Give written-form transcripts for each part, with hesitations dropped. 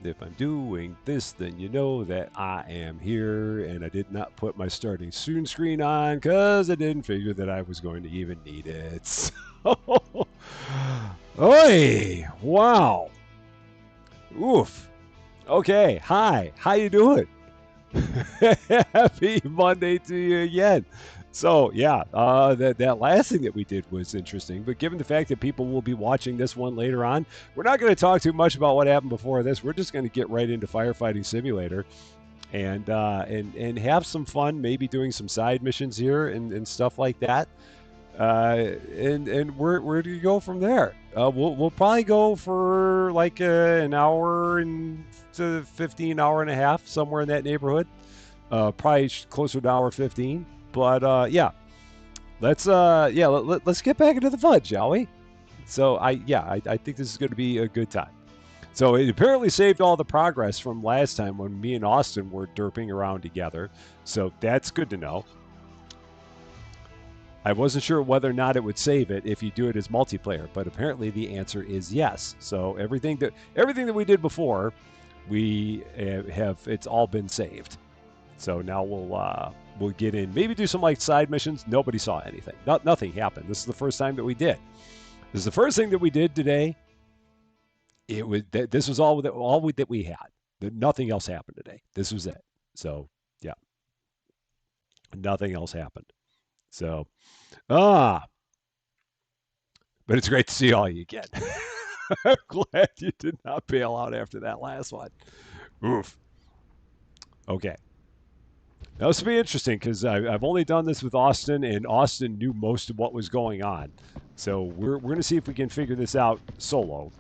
If I'm doing this, then you know that I am here, and I did not put my starting soon screen on because I didn't figure that I was going to even need it. Oi! Wow! Oof! Okay, hi, how you doing? Happy Monday to you again. So yeah, that last thing that we did was interesting. But given the fact that people will be watching this one later on, we're not going to talk too much about what happened before this. We're just going to get right into Firefighting Simulator and have some fun. Maybe doing some side missions here and stuff like that. And where do you go from there? We'll probably go for like an hour and to 15 hour and a half, somewhere in that neighborhood. Probably closer to hour 15. But yeah, let's get back into the fun, shall we? So I think this is going to be a good time. So it apparently saved all the progress from last time when me and Austin were derping around together. So that's good to know. I wasn't sure whether or not it would save it if you do it as multiplayer, but apparently the answer is yes. So everything that we did before, we have it's all been saved. So now we'll get in, maybe do some like side missions. Nobody saw anything. Nothing happened. This is the first time that we did. This is the first thing that we did today. This was all that we had. Nothing else happened today. This was it. So yeah, nothing else happened. So but it's great to see all you again. I'm glad you did not bail out after that last one. Oof. Okay. Now, this will be interesting because I've only done this with Austin, and Austin knew most of what was going on. So we're going to see if we can figure this out solo.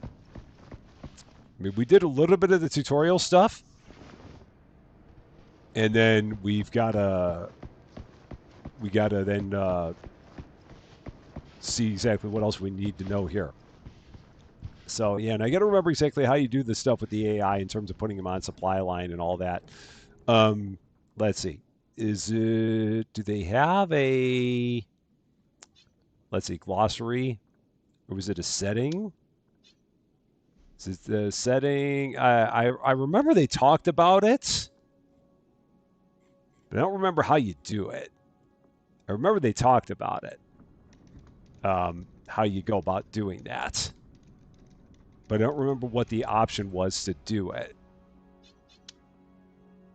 I mean, we did a little bit of the tutorial stuff, and then we gotta then see exactly what else we need to know here. So yeah, and I got to remember exactly how you do this stuff with the AI in terms of putting them on supply line and all that. Let's see. Do they have a, let's see, glossary? Or was it a setting? Is it the setting? I remember they talked about it, but I don't remember how you do it. I remember they talked about it, how you go about doing that, but I don't remember what the option was to do it.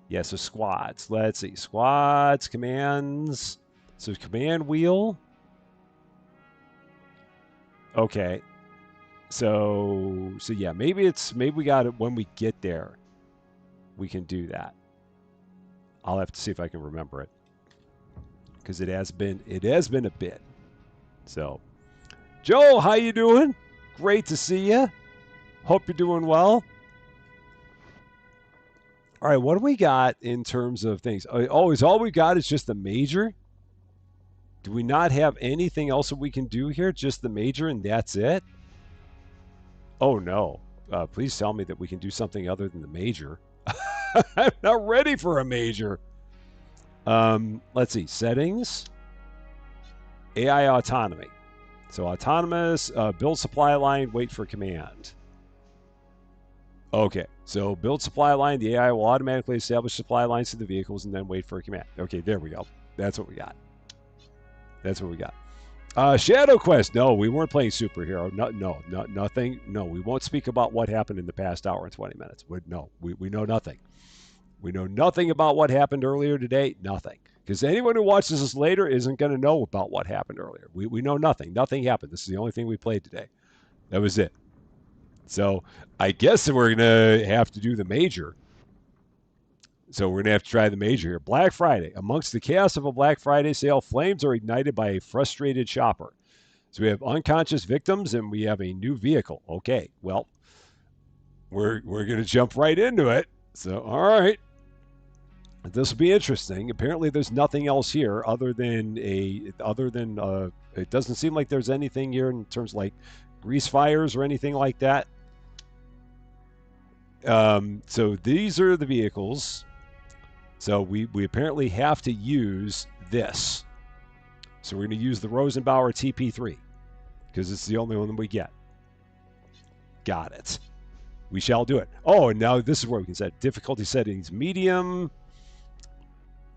Yeah, so squads. Let's see. Squads, commands. So command wheel. Okay. So yeah, maybe we got it when we get there. We can do that. I'll have to see if I can remember it. Because it has been a bit. So Joe, how you doing? Great to see you. Hope you're doing well. All right, what do we got in terms of things? Is all we got is just the major? Do we not have anything else that we can do here? Just the major and that's it? Oh, no. Please tell me that we can do something other than the major. I'm not ready for a major. Let's see. Settings. AI autonomy. So autonomous, build supply line, wait for command. Okay, so build supply line. The AI will automatically establish supply lines to the vehicles and then wait for a command. Okay, there we go. That's what we got. That's what we got. Shadow Quest. No, we weren't playing superhero. Nothing. No, we won't speak about what happened in the past hour and 20 minutes. We know nothing. We know nothing about what happened earlier today. Nothing. Because anyone who watches this later isn't going to know about what happened earlier. We know nothing. Nothing happened. This is the only thing we played today. That was it. So I guess we're going to have to do the major. So we're going to have to try the major here. Black Friday. Amongst the chaos of a Black Friday sale, flames are ignited by a frustrated shopper. So we have unconscious victims and we have a new vehicle. Okay, well, we're going to jump right into it. So, all right. This will be interesting. Apparently there's nothing else here other than it doesn't seem like there's anything here in terms of like grease fires or anything like that. So these are the vehicles. So we apparently have to use this. So we're going to use the Rosenbauer TP3. because it's the only one we get. Got it. We shall do it. Oh, and now this is where we can set difficulty settings. Medium.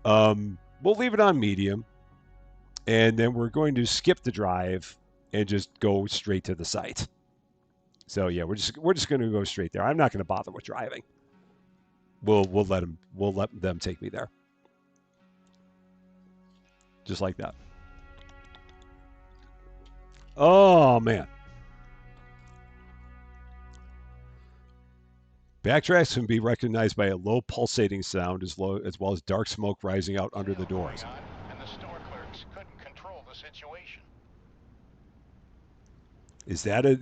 We'll leave it on medium. And then we're going to skip the drive and just go straight to the site. So yeah, we're just going to go straight there. I'm not going to bother with driving. We'll let them take me there. Just like that. Oh man. Backtracks can be recognized by a low pulsating sound as well as dark smoke rising out under the doors. And the store clerks couldn't control the situation. Is that a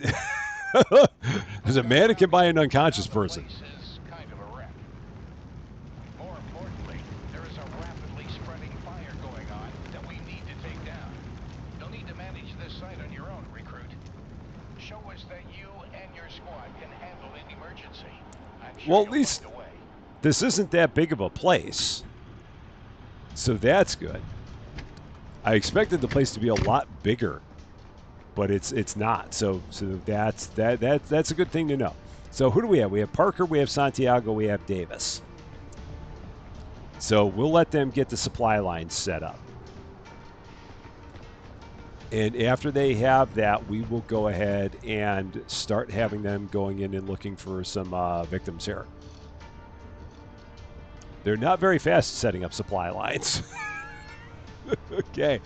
there's a mannequin by an unconscious person. The place is kind of a wreck. More importantly, there is a rapidly spreading fire going on that we need to take down. You'll need to manage this site on your own, recruit. Show us that you and your squad can handle an emergency. I'm sure Well, at least this isn't that big of a place, so that's good. I expected the place to be a lot bigger, but it's not. So that's a good thing to know. So who do we have? We have Parker, we have Santiago, we have Davis. So we'll let them get the supply lines set up. And after they have that, we will go ahead and start having them going in and looking for some victims here. They're not very fast setting up supply lines. Okay.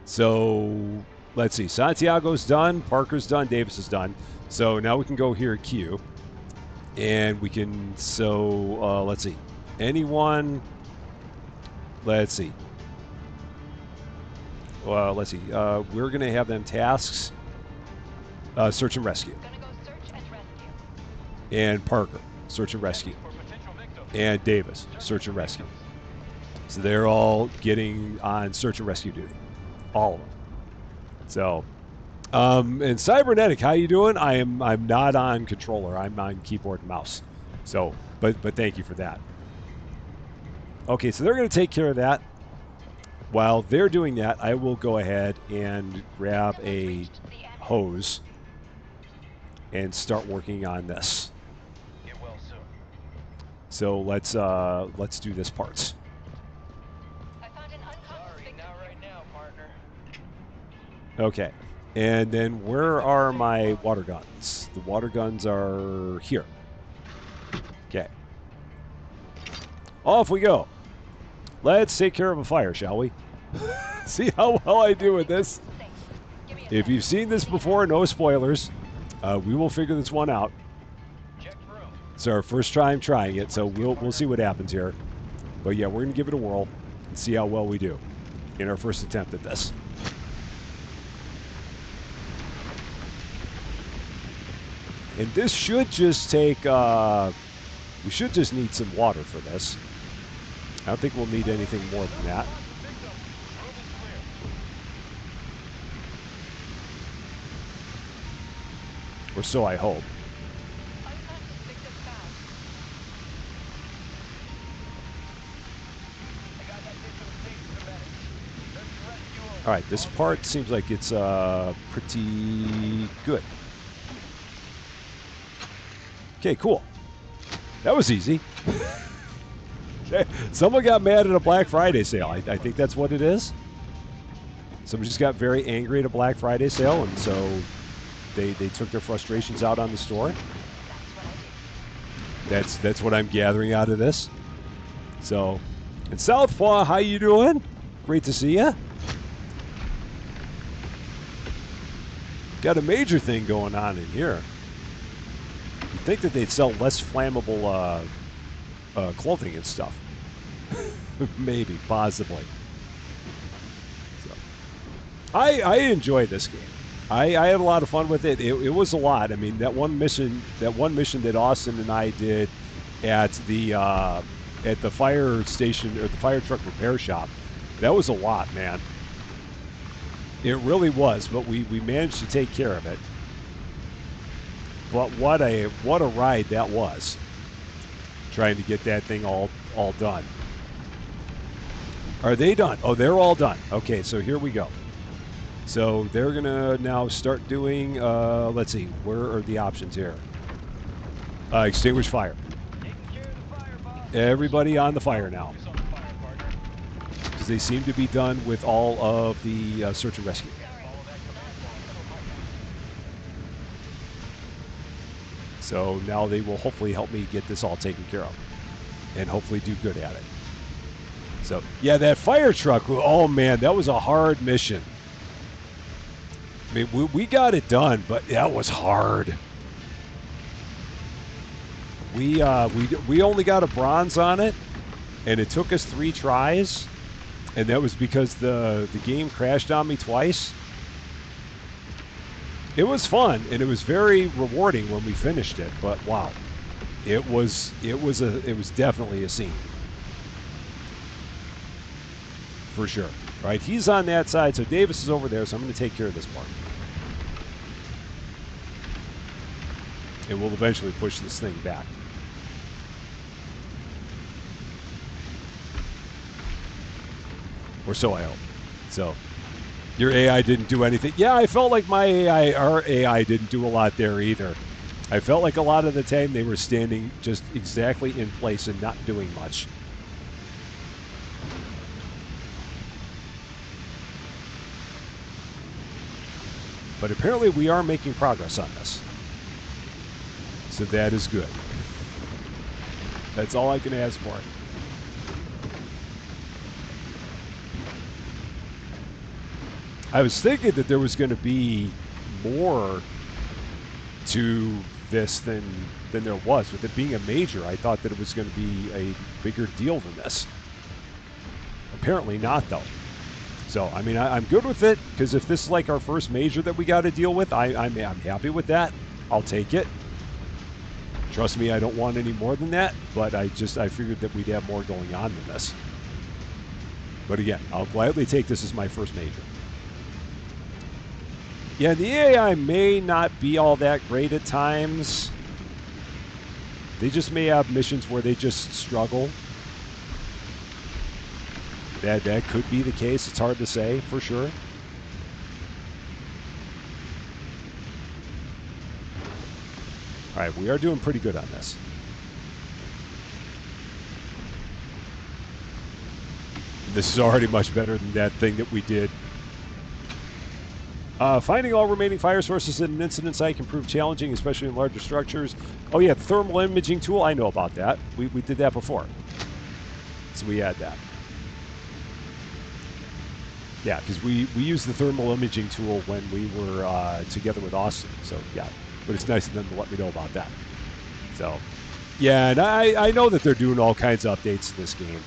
So let's see. Santiago's done. Parker's done. Davis is done. So now we can go here at Q. And we can, let's see. Anyone, let's see. Let's see. We're going to have them tasks. Search and rescue. Gonna go search and rescue. And Parker, search and rescue. And Davis, search and rescue. So they're all getting on search and rescue duty. All of them. So, and Cybernetic, how you doing? I'm not on controller. I'm on keyboard and mouse. So, but thank you for that. Okay, so they're going to take care of that. While they're doing that, I will go ahead and grab a hose and start working on this. Get well soon. So let's do this parts. I found an unconscious victim. Not right now, partner. Okay. And then where are my water guns? The water guns are here. Okay. Off we go. Let's take care of a fire, shall we? See how well I do with this? If you've seen this before, no spoilers. We will figure this one out. It's our first time trying it, so we'll see what happens here. But yeah, we're going to give it a whirl and see how well we do in our first attempt at this. And this should just take, we should just need some water for this. I don't think we'll need anything more than that. Or so I hope. Unconscious victim found. All right, this part seems like it's pretty good. Okay, cool. That was easy. Someone got mad at a Black Friday sale. I think that's what it is. Someone just got very angry at a Black Friday sale, and so they took their frustrations out on the store. That's what I'm gathering out of this. So, and Southpaw, how you doing? Great to see you. Got a major thing going on in here. You'd think that they'd sell less flammable clothing and stuff. Maybe, possibly. So, I enjoy this game. I had a lot of fun with it. It was a lot. I mean, that one mission that Austin and I did at the fire station or the fire truck repair shop, that was a lot, man. It really was, but we managed to take care of it. But what a ride that was, trying to get that thing all done. Are they done? Oh, they're all done. Okay, so here we go. So they're going to now start doing, let's see, where are the options here? Extinguish fire. Everybody on the fire now. Because they seem to be done with all of the search and rescue. So now they will hopefully help me get this all taken care of. And hopefully do good at it. So, yeah, that fire truck, oh man, that was a hard mission. I mean, we got it done, but that was hard. We only got a bronze on it, and it took us 3 tries, and that was because the game crashed on me twice. It was fun, and it was very rewarding when we finished it, but wow. It was definitely a scene. For sure. All right, he's on that side, so Davis is over there, so I'm going to take care of this part. And we'll eventually push this thing back. Or so I hope. So, your AI didn't do anything. Yeah, I felt like our AI didn't do a lot there either. I felt like a lot of the time they were standing just exactly in place and not doing much. But apparently we are making progress on this. So that is good. That's all I can ask for. I was thinking that there was going to be more to this than there was. With it being a major, I thought that it was going to be a bigger deal than this. Apparently not, though. So, I mean, I'm good with it, because if this is like our first major that we got to deal with, I'm happy with that. I'll take it. Trust me, I don't want any more than that, but I figured that we'd have more going on than this. But again, I'll gladly take this as my first major. Yeah, the AI may not be all that great at times. They just may have missions where they just struggle. That could be the case. It's hard to say for sure. All right, we are doing pretty good on this. This is already much better than that thing that we did. Finding all remaining fire sources in an incident site can prove challenging, especially in larger structures. Oh yeah, thermal imaging tool. I know about that. We did that before. So we had that. Yeah, because we used the thermal imaging tool when we were together with Austin. So yeah, but it's nice of them to let me know about that. So yeah, and I know that they're doing all kinds of updates to this game.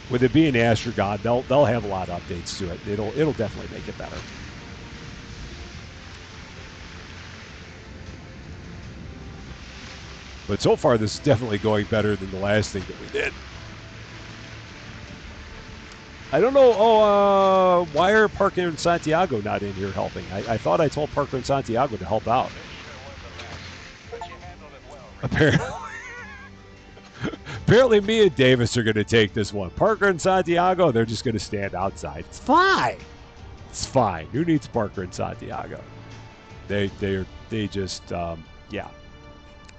With it being Astrogod, they'll have a lot of updates to it. It'll definitely make it better. But so far, this is definitely going better than the last thing that we did. I don't know. Oh, why are Parker and Santiago not in here helping? I thought I told Parker and Santiago to help out. Apparently, apparently me and Davis are going to take this one. Parker and Santiago, they're just going to stand outside. It's fine. It's fine. Who needs Parker and Santiago? They just, yeah.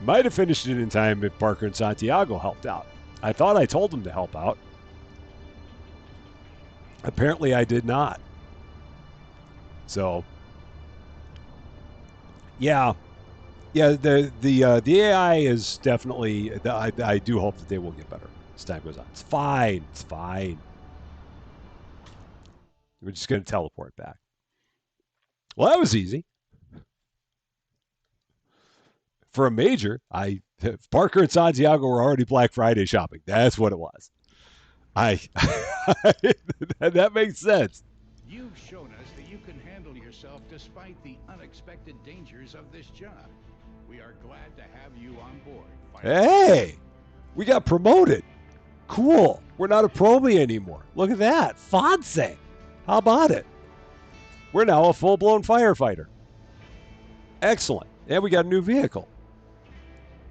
Might have finished it in time if Parker and Santiago helped out. I thought I told them to help out. Apparently I did not. So, yeah. Yeah, the AI is definitely, I do hope that they will get better as time goes on. It's fine. It's fine. We're just going to teleport back. Well, that was easy. For a major, Parker and Santiago were already Black Friday shopping. That's what it was. That makes sense. You've shown us that you can handle yourself despite the unexpected dangers of this job. We are glad to have you on board. Hey, we got promoted. Cool. We're not a probie anymore. Look at that. Fonse. How about it? We're now a full-blown firefighter. Excellent. And we got a new vehicle.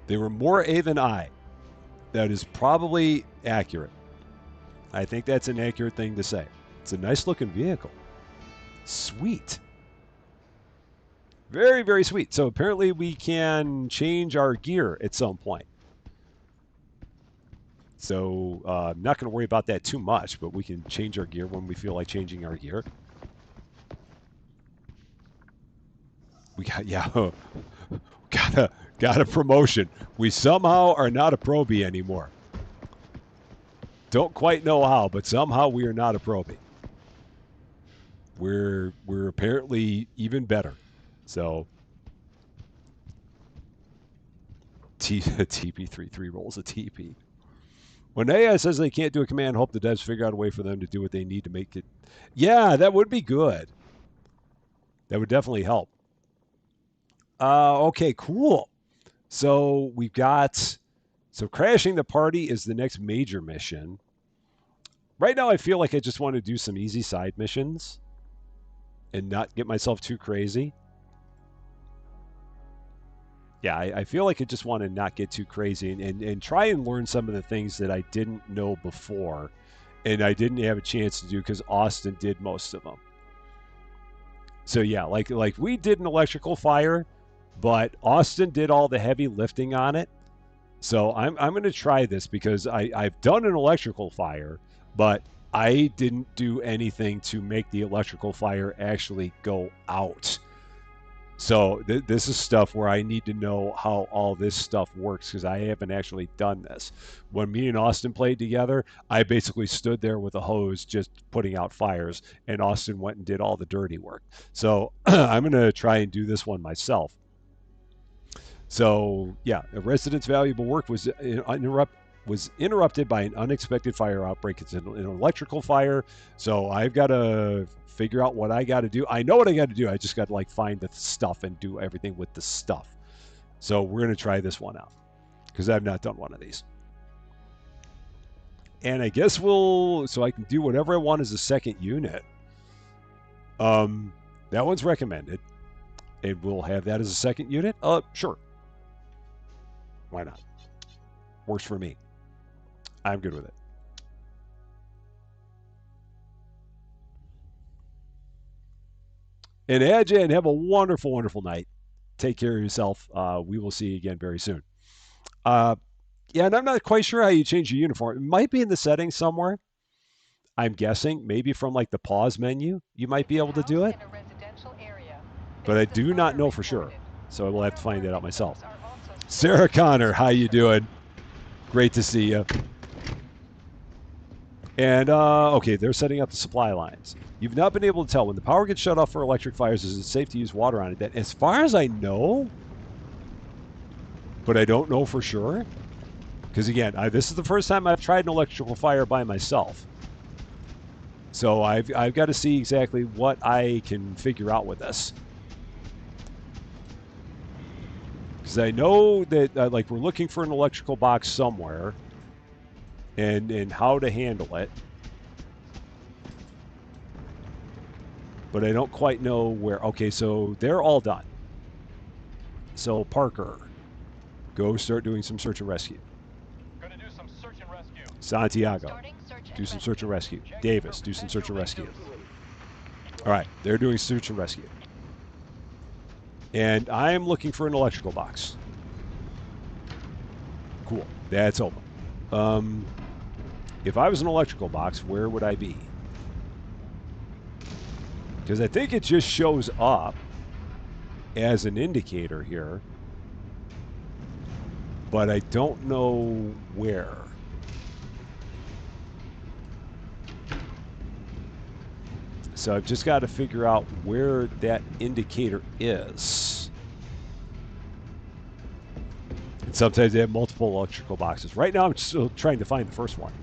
They were more A than I. That is probably accurate. I think that's an accurate thing to say. It's a nice looking vehicle. Sweet. Very, very sweet. So apparently we can change our gear at some point. So I'm not going to worry about that too much, but we can change our gear when we feel like changing our gear. We got, yeah, got a promotion. We somehow are not a probie anymore. Don't quite know how, but somehow we are not a probie. We're apparently even better. So TP33 rolls a TP. When AI says they can't do a command, hope the devs figure out a way for them to do what they need to make it. Yeah, that would be good. That would definitely help. Okay, cool. So we've got, so crashing the party is the next major mission. Right now I feel like I just want to do some easy side missions and not get myself too crazy. Yeah, I feel like I just want to not get too crazy and try and learn some of the things that I didn't know before and I didn't have a chance to do because Austin did most of them. So yeah, like we did an electrical fire, but Austin did all the heavy lifting on it. So I'm going to try this because I've done an electrical fire, but I didn't do anything to make the electrical fire actually go out. So this is stuff where I need to know how all this stuff works because I haven't actually done this. When me and Austin played together, I basically stood there with a hose just putting out fires, and Austin went and did all the dirty work. So I'm going to try and do this one myself. So yeah, a resident's valuable work was interrupted by an unexpected fire outbreak. It's an electrical fire, so I've got to figure out what I got to do. I know what I got to do. I just got to like find the stuff and do everything with the stuff. So we're going to try this one out because I've not done one of these. And I guess so I can do whatever I want as a second unit. That one's recommended. And we'll have that as a second unit? Sure. Why not? Works for me. I'm good with it. And Adjan, have a wonderful, wonderful night. Take care of yourself. We will see you again very soon. Yeah, and I'm not quite sure how you change your uniform. It might be in the settings somewhere. I'm guessing maybe from like the pause menu, you might be able to do it. But I do not know for sure. So I will have to find that out myself. Sarah Connor, how you doing? Great to see you. And, okay, they're setting up the supply lines. You've not been able to tell when the power gets shut off for electric fires, is it safe to use water on it? That, as far as I know, but I don't know for sure. Because, again, this is the first time I've tried an electrical fire by myself. So I've got to see exactly what I can figure out with this. Because I know that, like, we're looking for an electrical box somewhere. And how to handle it. But I don't quite know where. Okay, so they're all done. So Parker, go start doing some search and rescue. Gonna do some search and rescue. Santiago, do some search and rescue. Davis, do some search and rescue. All right, they're doing search and rescue. And I'm looking for an electrical box. Cool, that's open. If I was an electrical box, where would I be? Because I think it just shows up as an indicator here. But I don't know where. So I've just got to figure out where that indicator is. And sometimes they have multiple electrical boxes. Right now I'm still trying to find the first one.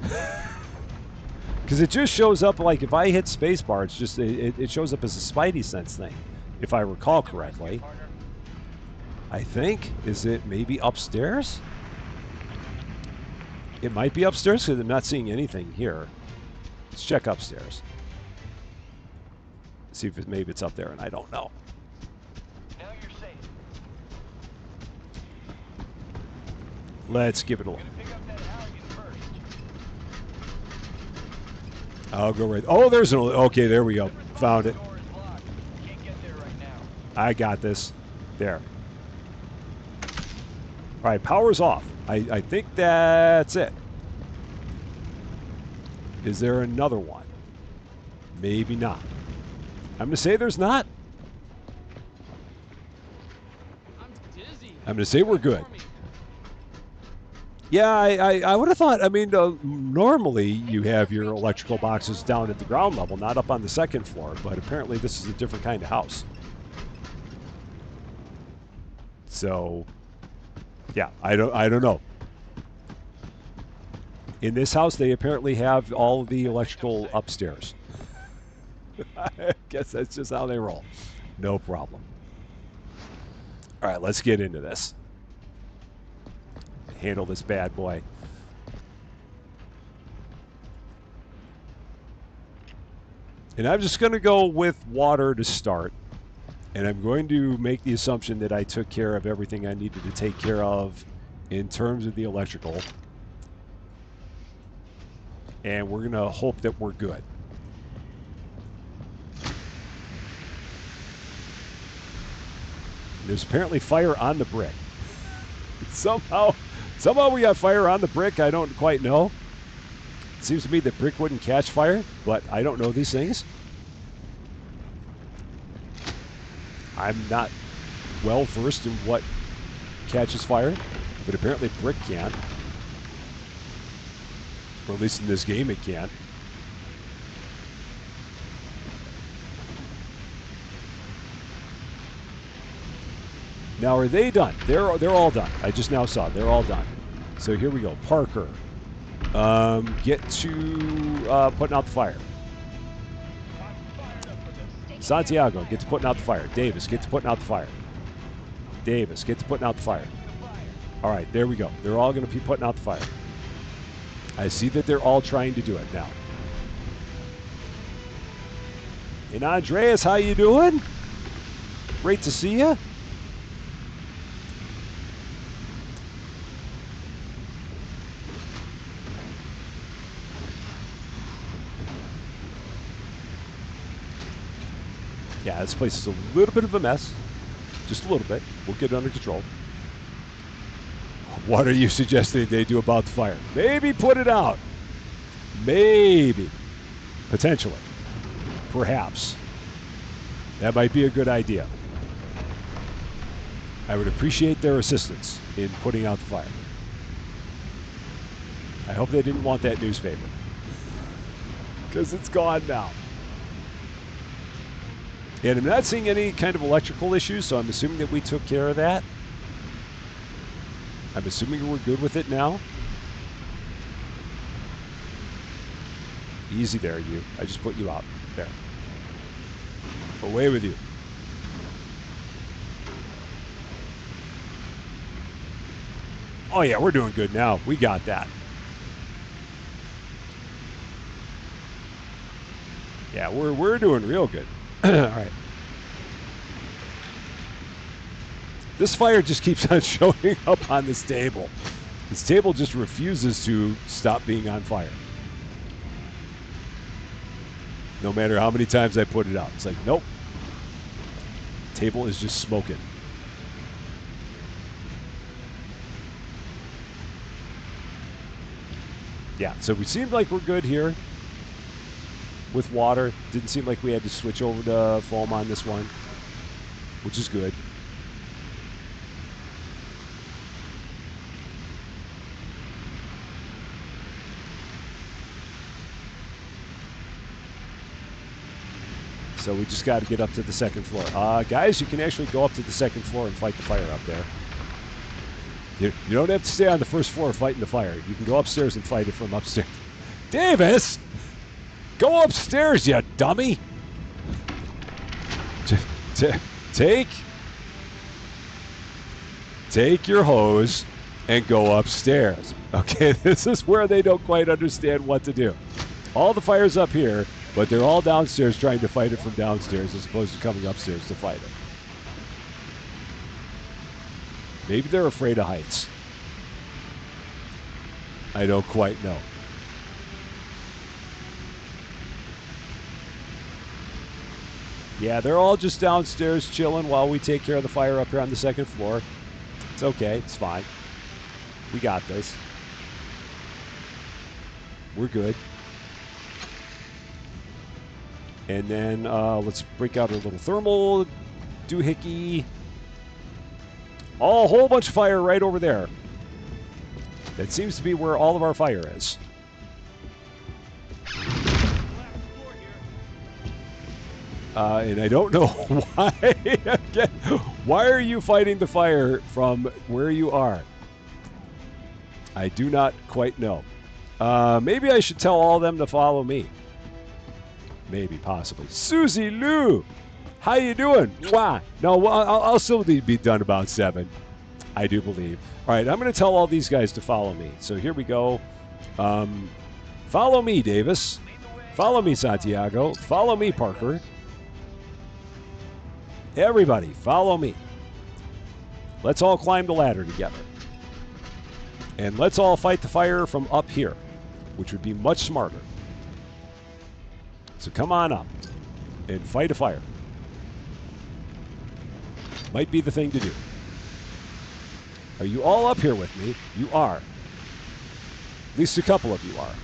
Because it just shows up, like, if I hit spacebar, it's just, it shows up as a Spidey sense thing, if I recall correctly. I think, is it maybe upstairs? It might be upstairs because I'm not seeing anything here. Let's check upstairs. See if maybe it's up there and I don't know. Now you're safe. Let's give it a look. I'll go right. Oh, there's an. Okay, there we go. Found it. I got this. There. All right, power's off. I think that's it. Is there another one? Maybe not. I'm going to say there's not. I'm dizzy. I'm going to say we're good. Yeah, I would have thought, I mean, normally you have your electrical boxes down at the ground level, not up on the second floor, but apparently this is a different kind of house. So, yeah, I don't know. In this house, they apparently have all of the electrical upstairs. I guess that's just how they roll. No problem. All right, let's get into this. Handle this bad boy. And I'm just going to go with water to start. And I'm going to make the assumption that I took care of everything I needed to take care of in terms of the electrical. And we're going to hope that we're good. There's apparently fire on the brick. Somehow we got fire on the brick. I don't quite know. It seems to me that brick wouldn't catch fire, but I don't know these things. I'm not well versed in what catches fire, but apparently brick can't. Or at least in this game it can't. Now, are they done? They're all done. I just now saw they're all done. So here we go. Parker, get to putting out the fire. Santiago, get to putting out the fire. Davis, get to putting out the fire. Davis, get to putting out the fire. All right, there we go. They're all going to be putting out the fire. I see that they're all trying to do it now. And Andreas, how you doing? Great to see you. Yeah, this place is a little bit of a mess. Just a little bit. We'll get it under control. What are you suggesting they do about the fire? Maybe put it out. Maybe. Potentially. Perhaps. That might be a good idea. I would appreciate their assistance in putting out the fire. I hope they didn't want that newspaper. Because it's gone now. And I'm not seeing any kind of electrical issues, so I'm assuming that we took care of that. I'm assuming we're good with it now. Easy there, you. I just put you out. There. Away with you. Oh yeah, we're doing good now. We got that. Yeah, we're doing real good. All right. This fire just keeps on showing up on this table. This table just refuses to stop being on fire. No matter how many times I put it out. It's like, nope. Table is just smoking. Yeah, so we seem like we're good here with water. Didn't seem like we had to switch over to foam on this one, which is good. So we just got to get up to the second floor. Guys, you can actually go up to the second floor and fight the fire up there. You don't have to stay on the first floor fighting the fire. You can go upstairs and fight it from upstairs. Davis! Go upstairs, you dummy! Take your hose and go upstairs. Okay, this is where they don't quite understand what to do. All the fire's up here, but they're all downstairs trying to fight it from downstairs as opposed to coming upstairs to fight it. Maybe they're afraid of heights. I don't quite know. Yeah, they're all just downstairs chilling while we take care of the fire up here on the second floor. It's okay. It's fine. We got this. We're good. And then let's break out our little thermal doohickey. Oh, a whole bunch of fire right over there. That seems to be where all of our fire is. And I don't know why. Why are you fighting the fire from where you are? I do not quite know. Maybe I should tell all of them to follow me. Maybe, possibly. Susie Lou, how you doing? Why? No, well, I'll still be done about 7. I do believe. All right, I'm going to tell all these guys to follow me. So here we go. Follow me, Davis. Follow me, Santiago. Follow me, Parker. Everybody, follow me. Let's all climb the ladder together. And let's all fight the fire from up here, which would be much smarter. So come on up and fight a fire. Might be the thing to do. Are you all up here with me? You are. At least a couple of you are.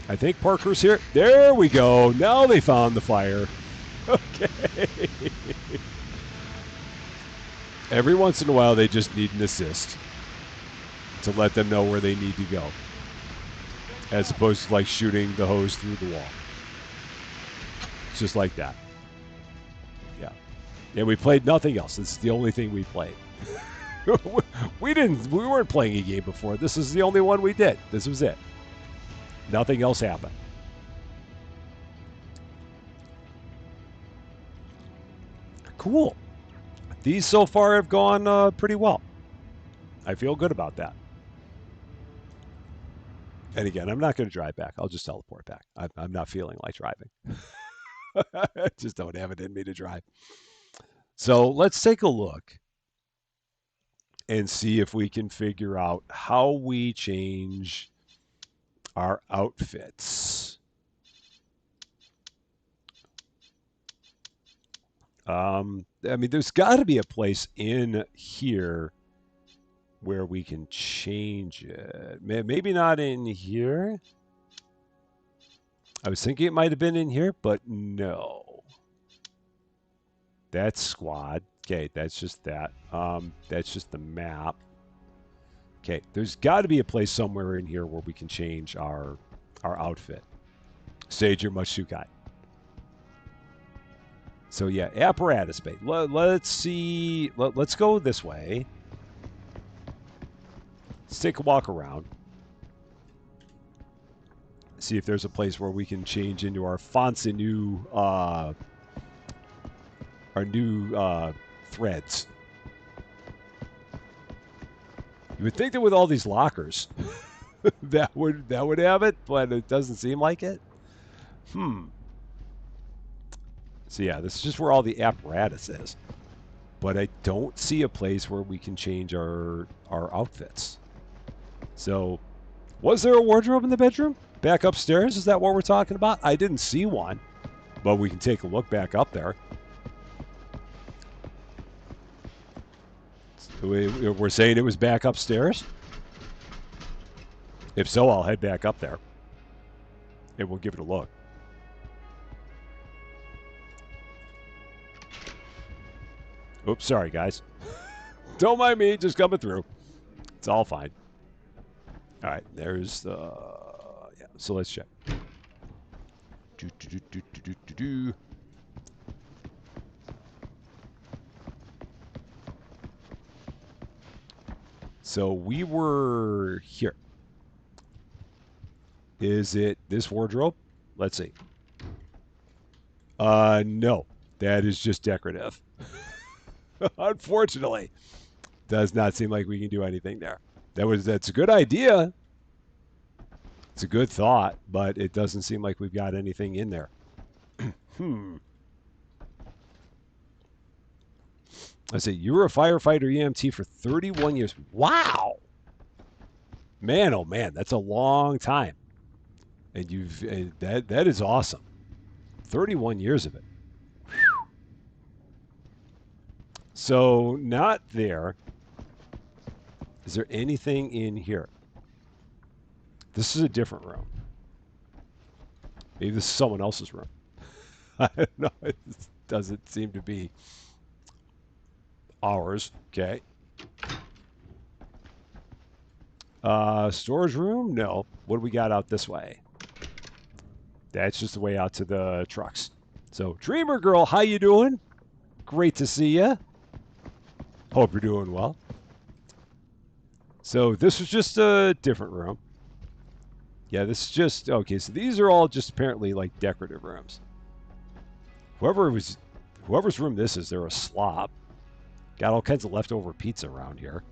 I think Parker's here. There we go. Now they found the fire. Okay. Every once in a while, they just need an assist to let them know where they need to go, as opposed to like shooting the hose through the wall. It's just like that. Yeah. And we played nothing else. This is the only thing we played. We weren't playing a game before. This is the only one we did. This was it. Nothing else happened. Cool. These so far have gone pretty well. I feel good about that. And again, I'm not going to drive back. I'll just teleport back. I'm not feeling like driving. I just don't have it in me to drive. So let's take a look and see if we can figure out how we change our outfits. I mean, there's got to be a place in here where we can change it. Maybe not in here. I was thinking it might have been in here, but no. That's squad. Okay, that's just that. That's just the map. Okay, there's got to be a place somewhere in here where we can change our outfit. Sage, you're much too kind. So yeah, apparatus bay. Let's see. Let's go this way. Let's take a walk around. See if there's a place where we can change into our fancy new threads. You would think that with all these lockers, that would have it, but it doesn't seem like it. So yeah, this is just where all the apparatus is. But I don't see a place where we can change our outfits. So, was there a wardrobe in the bedroom? Back upstairs? Is that what we're talking about? I didn't see one, but we can take a look back up there. We're saying it was back upstairs? If so, I'll head back up there. And we'll give it a look. Oops, sorry, guys. Don't mind me, just coming through. It's all fine. All right, there's the... yeah, so let's check. So we were here. Is it this wardrobe? Let's see. No. That is just decorative. Unfortunately. Does not seem like we can do anything there. That's a good idea. It's a good thought, but it doesn't seem like we've got anything in there. I say, you were a firefighter EMT for 31 years. Wow. Man, oh man, that's a long time. And that is awesome. 31 years of it. Whew. So not there. Is there anything in here? This is a different room. Maybe this is someone else's room. I don't know. It doesn't seem to be ours. Okay. Storage room? No. What do we got out this way? That's just the way out to the trucks. So, Dreamer Girl, how you doing? Great to see you. Hope you're doing well. So, this was just a different room. Yeah, this is just... Okay, so these are all just apparently, like, decorative rooms. Whoever's room this is, they're a slob. Got all kinds of leftover pizza around here.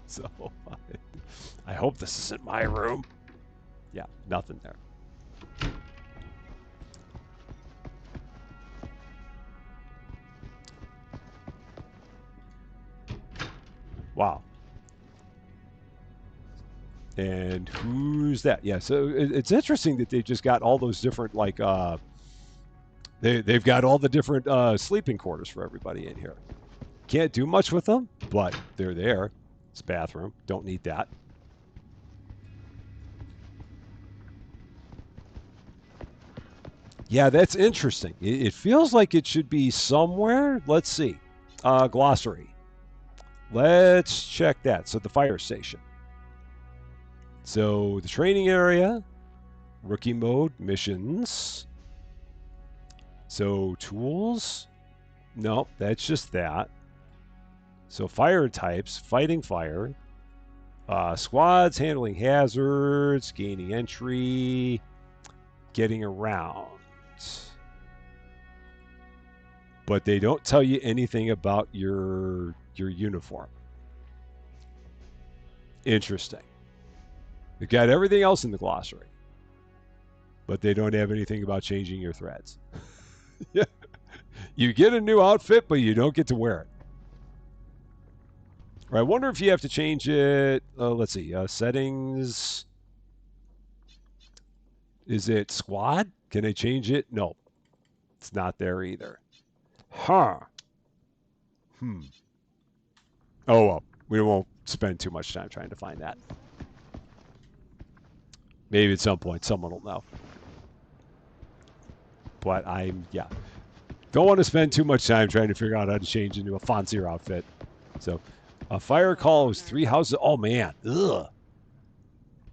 So, I hope this isn't my room. Yeah, nothing there. Wow. And who's that? Yeah, so it's interesting that they just got all those different, like, they've got all the different sleeping quarters for everybody in here. Can't do much with them, but they're there. It's a bathroom. Don't need that. Yeah, that's interesting. It feels like it should be somewhere. Let's see. Glossary. Let's check that. So the fire station. So the training area, rookie mode, missions. So tools. No, that's just that. So fire types, fighting fire. Squads, handling hazards, gaining entry, getting around. But they don't tell you anything about your uniform. Interesting. They've got everything else in the glossary, but they don't have anything about changing your threads. Yeah. You get a new outfit, but you don't get to wear it. I wonder if you have to change it. Let's see. Settings. Is it squad? Can I change it? No. It's not there either. Huh. Oh, well. We won't spend too much time trying to find that. Maybe at some point someone will know. But yeah. Don't want to spend too much time trying to figure out how to change into a fancier outfit. So, a fire call was 3 houses. Oh, man. Ugh.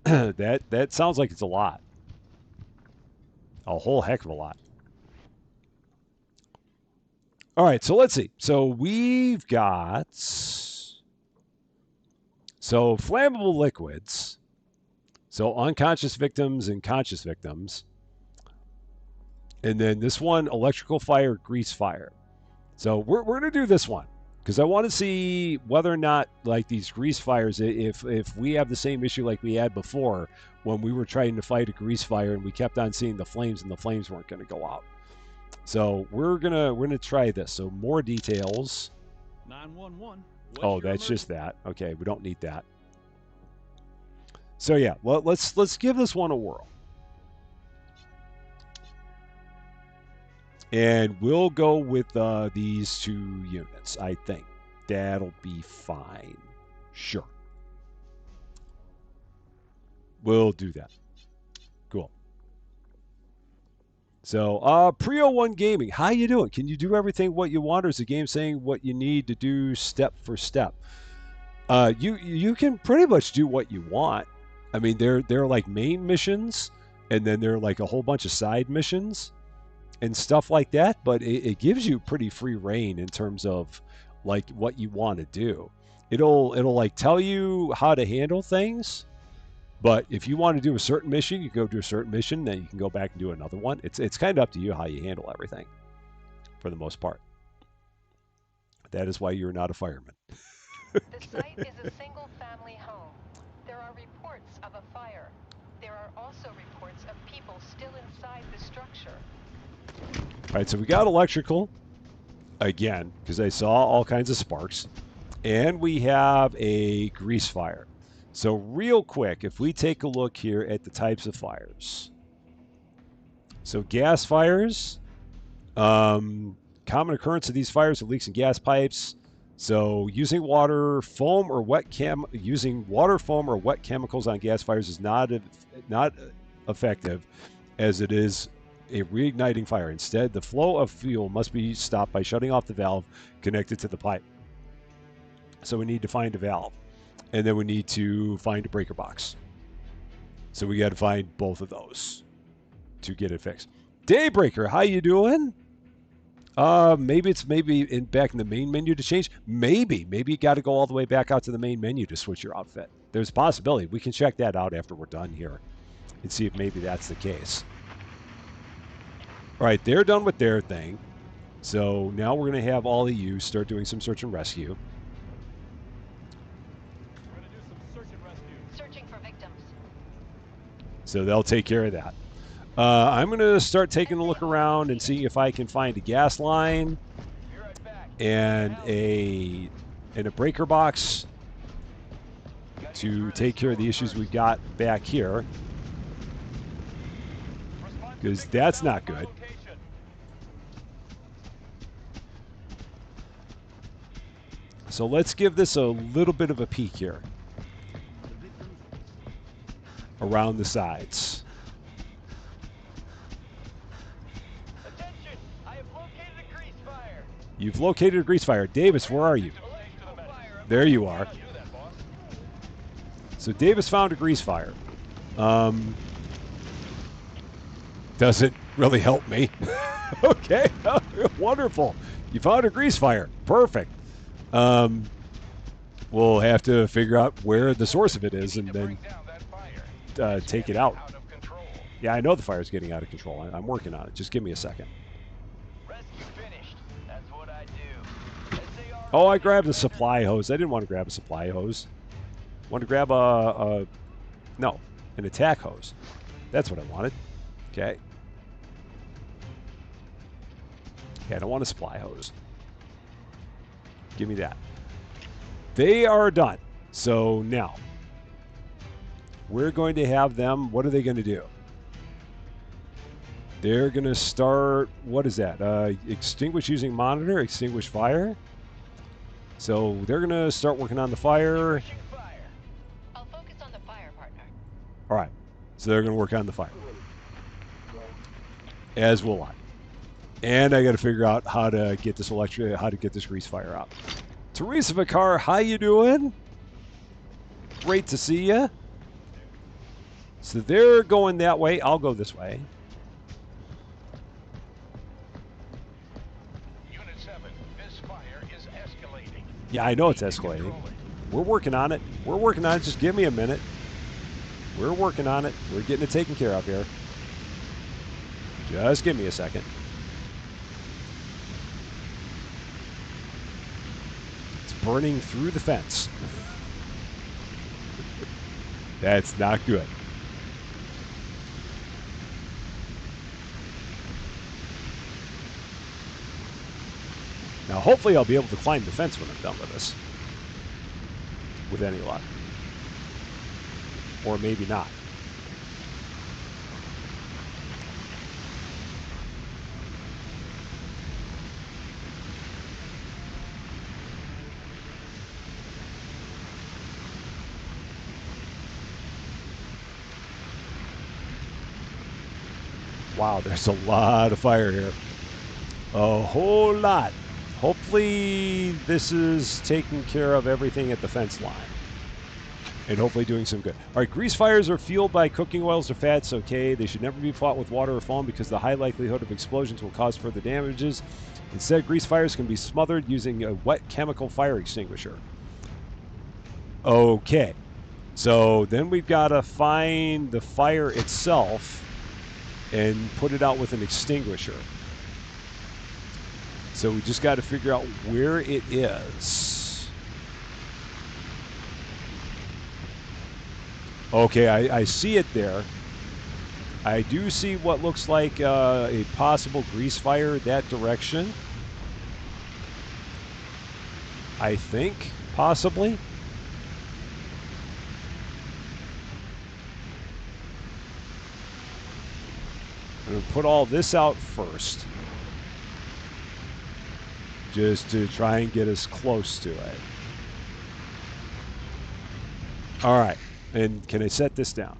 That sounds like it's a lot. A whole heck of a lot. All right, so let's see. So we've got... So flammable liquids. So unconscious victims and conscious victims. And then this one, electrical fire, grease fire. So we're going to do this one because I want to see whether or not, like, these grease fires, if we have the same issue like we had before when we were trying to fight a grease fire and we kept on seeing the flames and the flames weren't going to go out. So we're gonna try this. So more details. 911. Oh, that's just that. Okay, we don't need that. So yeah, well, let's give this one a whirl. And we'll go with these 2 units. I think that'll be fine. Sure. We'll do that. Cool. So, Prio1 Gaming, how you doing? Can you do everything what you want, or is the game saying what you need to do step for step? You can pretty much do what you want. I mean, they're like main missions, and then they're like a whole bunch of side missions and stuff like that, but it gives you pretty free reign in terms of like what you want to do. It'll like tell you how to handle things, but if you want to do a certain mission, you go do a certain mission, then you can go back and do another one. It's kind of up to you how you handle everything for the most part. That is why you're not a fireman. The site is a single-family home. There are reports of a fire. There are also reports of people still inside the structure. All right, so we got electrical again because I saw all kinds of sparks, and we have a grease fire. So real quick, if we take a look here at the types of fires. So gas fires, common occurrence of these fires are leaks in gas pipes. So using water, foam, or wet chemicals on gas fires is not effective, as it is a reigniting fire. Instead, the flow of fuel must be stopped by shutting off the valve connected to the pipe. So we need to find a valve, and then we need to find a breaker box. So we got to find both of those to get it fixed. Daybreaker, how you doing? Maybe it's back in the main menu to change. Maybe you got to go all the way back out to the main menu to switch your outfit. There's a possibility. We can check that out after we're done here and see if maybe that's the case. All right, they're done with their thing. So now we're going to have all of you start doing some search and rescue. We're gonna do some search and rescue. Searching for victims. So they'll take care of that. I'm going to start taking a look around and see if I can find a gas line Be right back. and a breaker box to take care of the issues we've got back here, because that's not good. So let's give this a little bit of a peek here around the sides. Attention! I have located a grease fire. You've located a grease fire. Davis, where are you? Electrical fire. There you are. Do that, boss. So Davis found a grease fire. Doesn't really help me. Okay, wonderful. You found a grease fire. Perfect. We'll have to figure out where the source of it is and then take it out. Yeah, I know the fire's getting out of control. I'm working on it. Just give me a second. Rescue finished. That's what I do. SAR Oh, I grabbed a supply hose. I didn't want to grab a supply hose. I wanted to grab an attack hose. That's what I wanted. Okay. Okay, I don't want a supply hose. Give me that. They are done. So now, we're going to have them, what are they going to do? They're going to start, what is that? Extinguish using monitor, extinguish fire. So they're going to start working on the fire. extinguishing fire. I'll focus on the fire, partner. All right. So they're going to work on the fire. As will I. And I got to figure out how to get this grease fire out. Teresa Vicar, how you doing? Great to see you. So they're going that way. I'll go this way. Unit 7, this fire is escalating. Yeah, I know it's escalating. Control it. We're working on it. We're working on it. Just give me a minute. We're working on it. We're getting it taken care of here. Just give me a second. It's burning through the fence. That's not good. Now, hopefully I'll be able to climb the fence when I'm done with this. With any luck. Or maybe not. Wow, there's a lot of fire here. A whole lot. Hopefully this is taking care of everything at the fence line. And hopefully doing some good. All right, grease fires are fueled by cooking oils or fats. Okay, they should never be fought with water or foam because the high likelihood of explosions will cause further damages. Instead, grease fires can be smothered using a wet chemical fire extinguisher. Okay, so then we've got to find the fire itself and put it out with an extinguisher. So we just got to figure out where it is. Okay, I see it there. I do see what looks like a possible grease fire that direction. I think, possibly. I'm going to put all this out first. Just to try and get us close to it. All right. And can I set this down?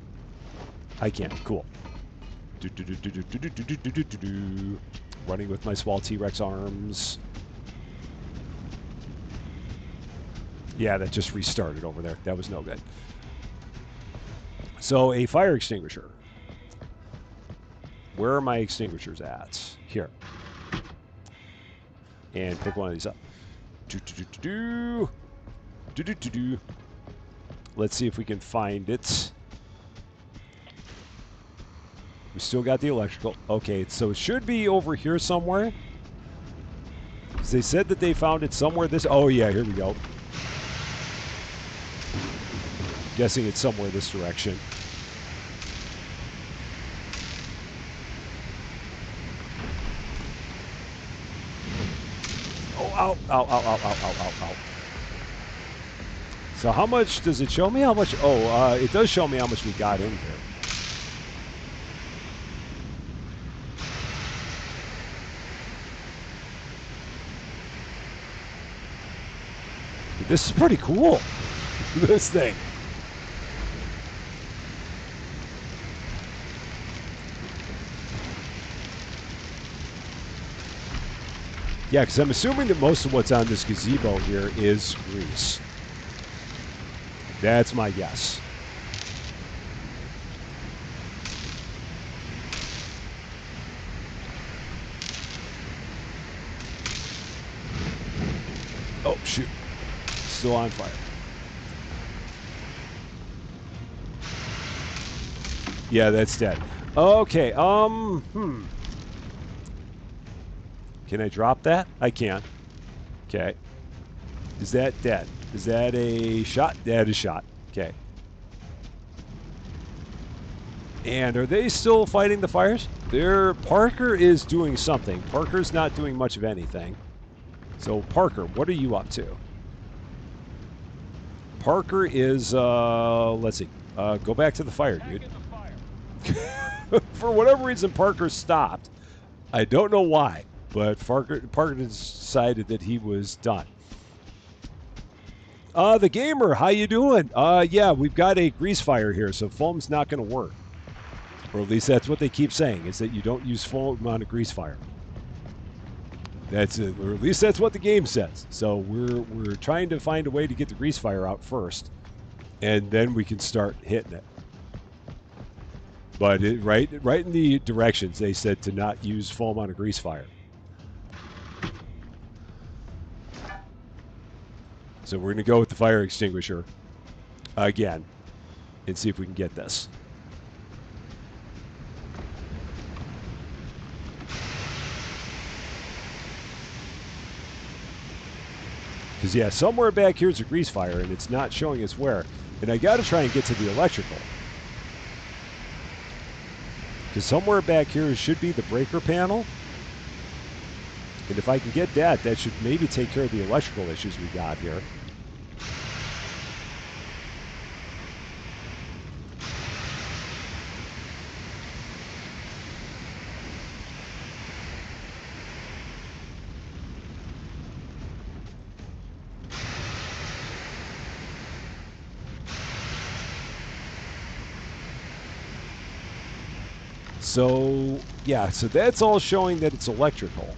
I can. Cool. Running with my small T-Rex arms. Yeah, that just restarted over there. That was no good. So, a fire extinguisher. Where are my extinguishers at? Here. And pick one of these up. Let's see if we can find it. We still got the electrical. Okay, so it should be over here somewhere. They said that they found it somewhere this... Oh, yeah, here we go. Guessing it's somewhere this direction. Oh, ow, ow, ow, ow, ow, ow, ow, ow. So how much does it show me? How much? Oh, it does show me how much we got in here. This is pretty cool. This thing. Yeah, because I'm assuming that most of what's on this gazebo here is grease. That's my guess. Oh, shoot. Still on fire. Yeah, that's dead. Okay, Can I drop that? I can. Okay. Is that dead? Is that a shot? That is shot. Okay. And are they still fighting the fires? Parker is doing something. Parker's not doing much of anything. So, Parker, what are you up to? Parker is, let's see. Go back to the fire, dude. For whatever reason, Parker stopped. I don't know why, but Parker decided that he was done. The gamer, how you doing? Yeah, we've got a grease fire here, so foam's not going to work. Or at least that's what they keep saying, is that you don't use foam on a grease fire. That's it, or at least that's what the game says. So we're trying to find a way to get the grease fire out first, and then we can start hitting it. But right in the directions, they said to not use foam on a grease fire. So we're going to go with the fire extinguisher again and see if we can get this. Because, yeah, somewhere back here's a grease fire, and it's not showing us where. And I got to try and get to the electrical. Because somewhere back here should be the breaker panel. And if I can get that, that should maybe take care of the electrical issues we got here. So, yeah, so that's all showing that it's electrical.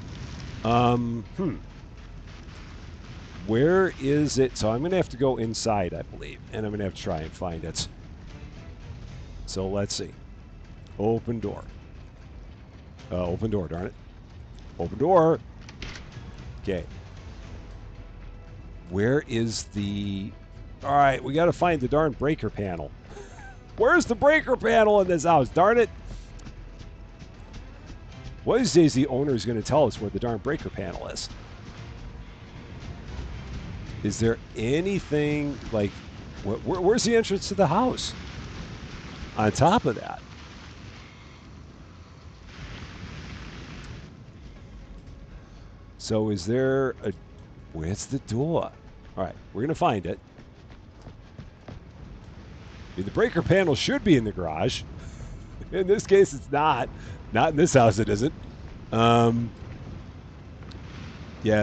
Where is it? So I'm going to have to go inside, I believe, and I'm going to have to try and find it. So let's see. Open door. Open door, darn it. Open door. Okay. Where is the... All right, we got to find the darn breaker panel. Where's the breaker panel in this house? Darn it. One of these days, the owner is going to tell us where the darn breaker panel is. Is there anything, like, where's the entrance to the house? On top of that. So is there a... Where's the door? All right, we're going to find it. I mean, the breaker panel should be in the garage. In this case, it's not. Not in this house, it isn't. Yeah,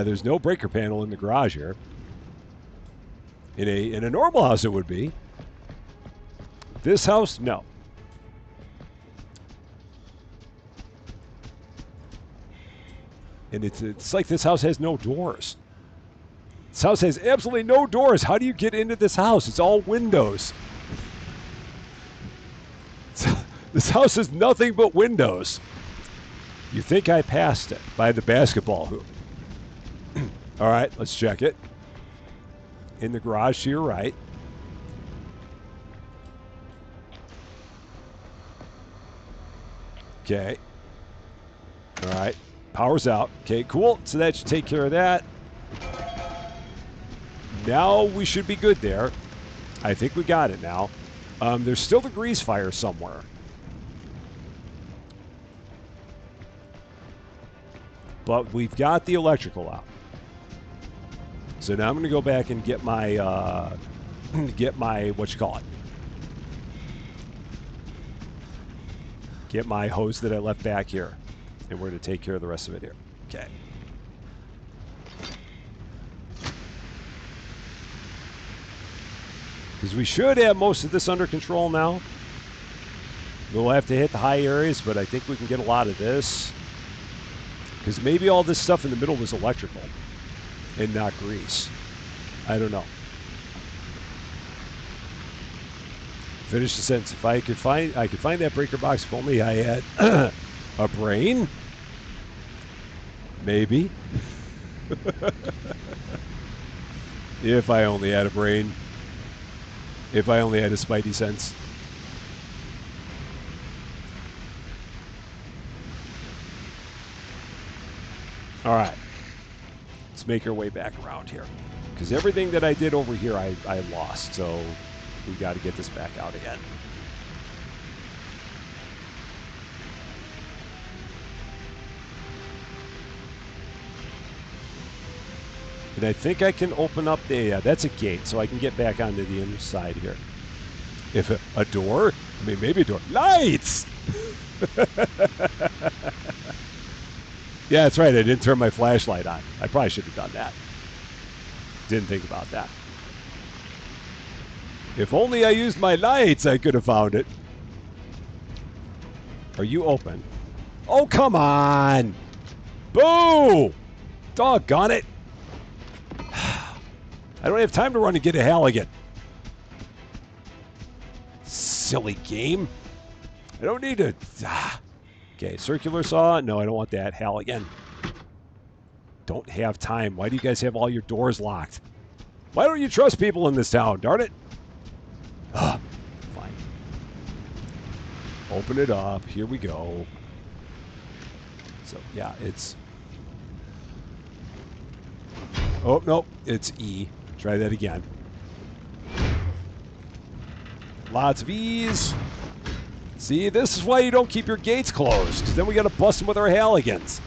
there's no breaker panel in the garage here. In a normal house, it would be. This house, no. And it's like this house has no doors. This house has absolutely no doors. How do you get into this house? It's all windows. This house is nothing but windows. You think I passed it by the basketball hoop. All right, let's check it. In the garage to your right. Okay. All right. Power's out. Okay, cool. So that should take care of that. Now we should be good there. I think we got it now. There's still the grease fire somewhere. But we've got the electrical out. So now I'm going to go back and get my, what you call it? Get my hose that I left back here. And we're going to take care of the rest of it here. Okay. Because we should have most of this under control now. We'll have to hit the high areas, but I think we can get a lot of this. Because maybe all this stuff in the middle was electrical and not grease. I don't know. Finish the sentence. If I could find that breaker box if only I had a brain. Maybe. If I only had a brain. If I only had a spidey sense. All right. Let's make our way back around here. Because everything that I did over here, I lost. So we got to get this back out again. And I think I can open up the, yeah, that's a gate, so I can get back onto the inside here. If a door? I mean, maybe a door. Lights! Yeah, that's right. I didn't turn my flashlight on. I probably should have done that. Didn't think about that. If only I used my lights, I could have found it. Are you open? Oh, come on! Boo! Doggone it! I don't have time to run and get a Halligan. Silly game. I don't need to... Okay, circular saw. No, I don't want that. Halligan. Don't have time. Why do you guys have all your doors locked? Why don't you trust people in this town? Darn it. Fine. Open it up. Here we go. So, yeah, it's... Oh, no. It's E. Try that again. Lots of E's. See, this is why you don't keep your gates closed, because then we got to bust them with our Halligans.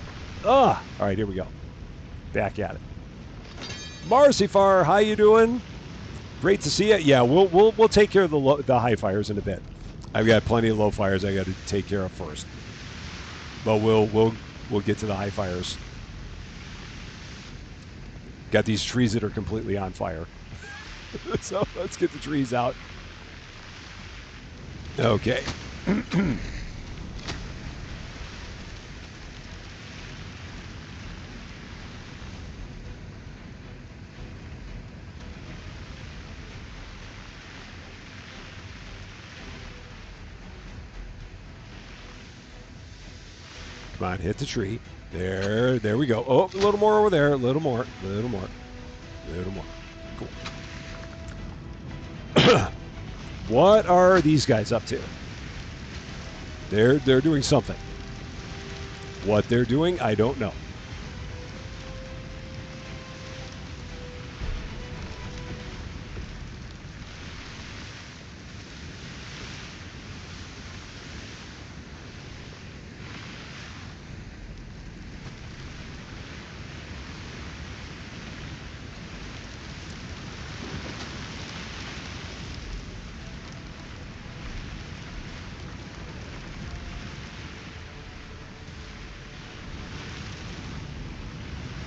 All right, here we go. Back at it. Marcyfar, how you doing? Great to see you. Yeah, we'll take care of the high fires in a bit. I've got plenty of low fires I got to take care of first. But we'll get to the high fires. Got these trees that are completely on fire. So let's get the trees out. Okay. Come on, hit the tree. There we go. Oh, a little more over there. A little more. A little more. A little more. Cool. What are these guys up to? They're doing something. What they're doing, I don't know.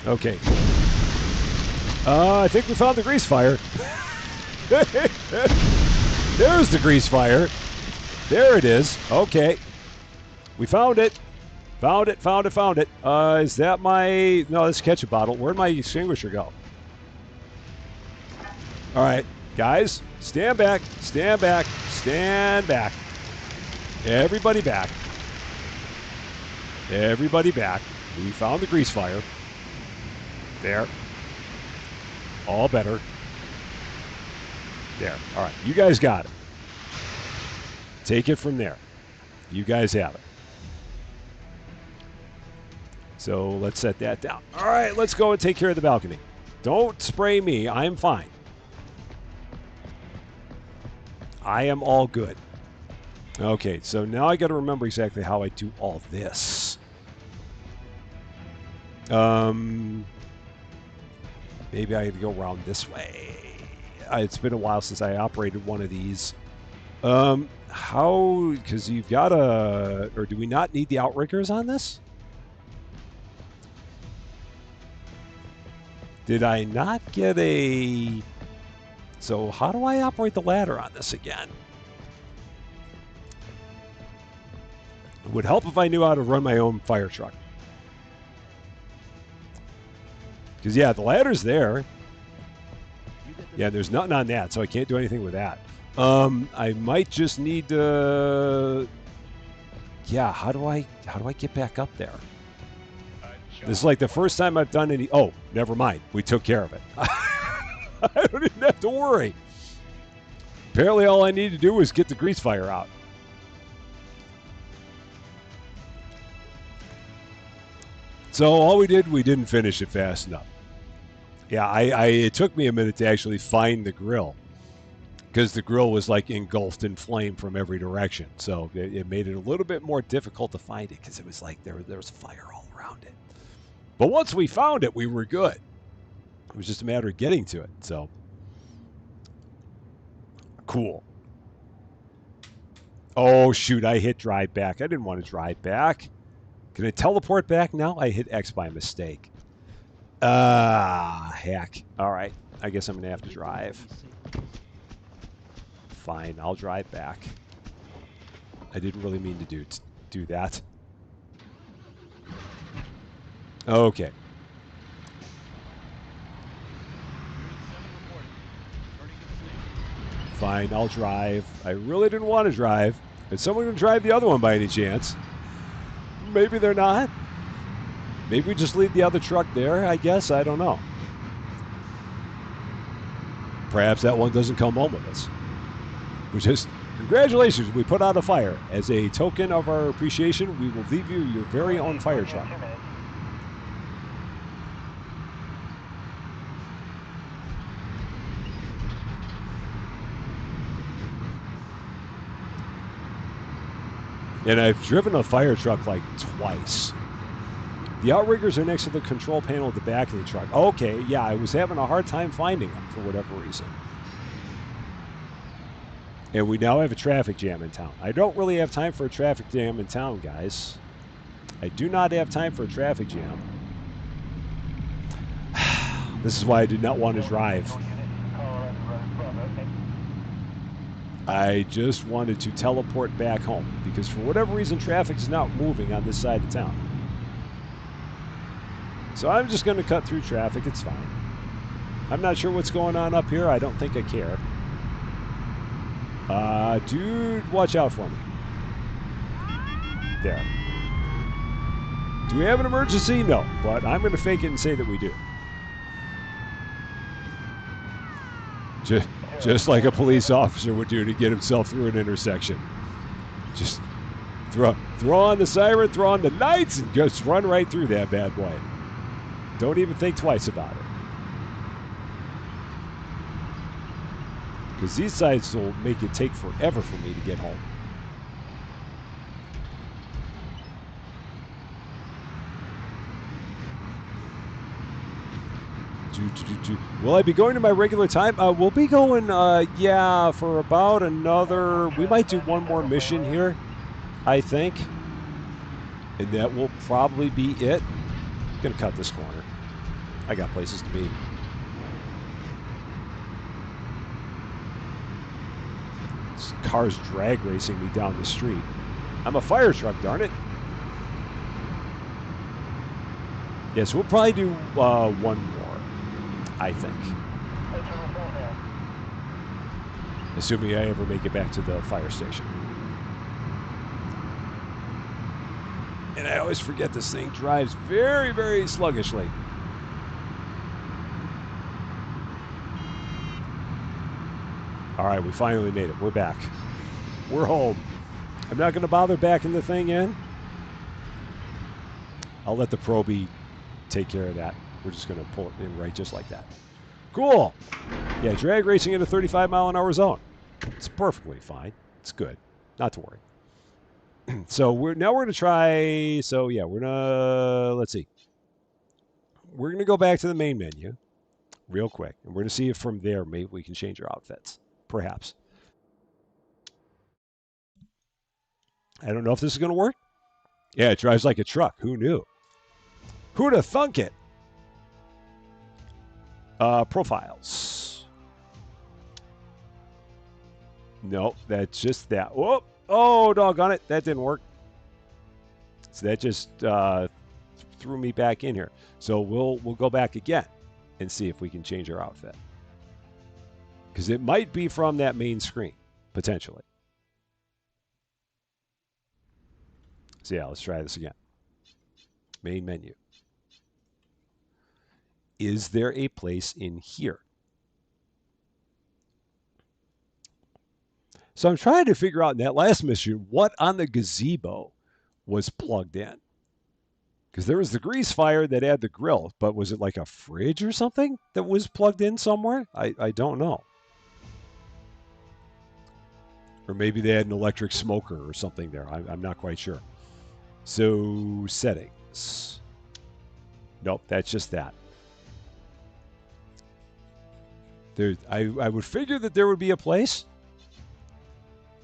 Okay. I think we found the grease fire. There's the grease fire. There it is. Okay. We found it. Found it, found it, found it. Is that my... No, that's a ketchup bottle. Where'd my extinguisher go? All right, guys, stand back, stand back, stand back. Everybody back. Everybody back. We found the grease fire. There. All better. There. All right, you guys got it. Take it from there. You guys have it. So let's set that down. All right, let's go and take care of the balcony. Don't spray me. I'm fine. I am all good. Okay, so now I got to remember exactly how I do all this. Maybe I have to go around this way. It's been a while since I operated one of these. How? Because you've got a... Or do we not need the outriggers on this? Did I not get a... So how do I operate the ladder on this again? It would help if I knew how to run my own fire truck. Because, yeah, the ladder's there. Yeah, there's nothing on that, so I can't do anything with that. I might just need to... Yeah, how do I get back up there? This is like the first time I've done any... Oh, never mind. We took care of it. I don't even have to worry. Apparently all I need to do was get the grease fire out. So all we didn't finish it fast enough. Yeah, it took me a minute to actually find the grill. Because the grill was like engulfed in flame from every direction. So it made it a little bit more difficult to find it because it was like there was fire all around it. But once we found it, we were good. It was just a matter of getting to it. So, cool. Oh, shoot, I hit drive back. I didn't want to drive back. Can I teleport back now? I hit X by mistake. Heck. All right. I guess I'm going to have to drive. Fine, I'll drive back. I didn't really mean to do that. Okay. Fine, I'll drive. I really didn't want to drive. Is someone going to drive the other one by any chance? Maybe they're not. Maybe we just leave the other truck there, I guess. I don't know. Perhaps that one doesn't come home with us. Which is, congratulations, we put out a fire. As a token of our appreciation, we will leave you your very own fire truck. And I've driven a fire truck like twice. The outriggers are next to the control panel at the back of the truck. Okay, yeah, I was having a hard time finding them for whatever reason. And we now have a traffic jam in town. I don't really have time for a traffic jam in town, guys. I do not have time for a traffic jam. This is why I did not want to drive. I just wanted to teleport back home because for whatever reason traffic is not moving on this side of town. So I'm just going to cut through traffic. It's fine. I'm not sure what's going on up here. I don't think I care. Dude, watch out for me. There. Do we have an emergency? No, but I'm going to fake it and say that we do. Just like a police officer would do to get himself through an intersection. Just throw on the siren, throw on the lights, and just run right through that bad boy. Don't even think twice about it. Because these sides will make it take forever for me to get home. Will I be going to my regular time? We'll be going, yeah, for about another... We might do one more mission here, I think. And that will probably be it. I'm going to cut this corner. I got places to be. This car's drag racing me down the street. I'm a fire truck, darn it. Yes, we'll probably do one more, I think. Assuming I ever make it back to the fire station. And I always forget this thing drives very, very sluggishly. All right, we finally made it. We're back. We're home. I'm not going to bother backing the thing in. I'll let the Proby take care of that. We're just going to pull it in right just like that. Cool. Yeah, drag racing in a 35-mile-an-hour zone. It's perfectly fine. It's good. Not to worry. So we're going to try. So yeah, we're gonna let's see. We're gonna go back to the main menu, real quick, and we're gonna see if from there maybe we can change our outfits, perhaps. I don't know if this is gonna work. Yeah, it drives like a truck. Who knew? Who'd have thunk it? Profiles. Nope, that's just that. Oh, doggone it, that didn't work. So that just threw me back in here. So we'll go back again and see if we can change our outfit. Because it might be from that main screen, potentially. So yeah, let's try this again. Main menu. Is there a place in here? So I'm trying to figure out in that last mission what on the gazebo was plugged in. Because there was the grease fire that had the grill, but was it like a fridge or something that was plugged in somewhere? I don't know. Or maybe they had an electric smoker or something there. I'm not quite sure. So settings. Nope, that's just that. I would figure that there would be a place.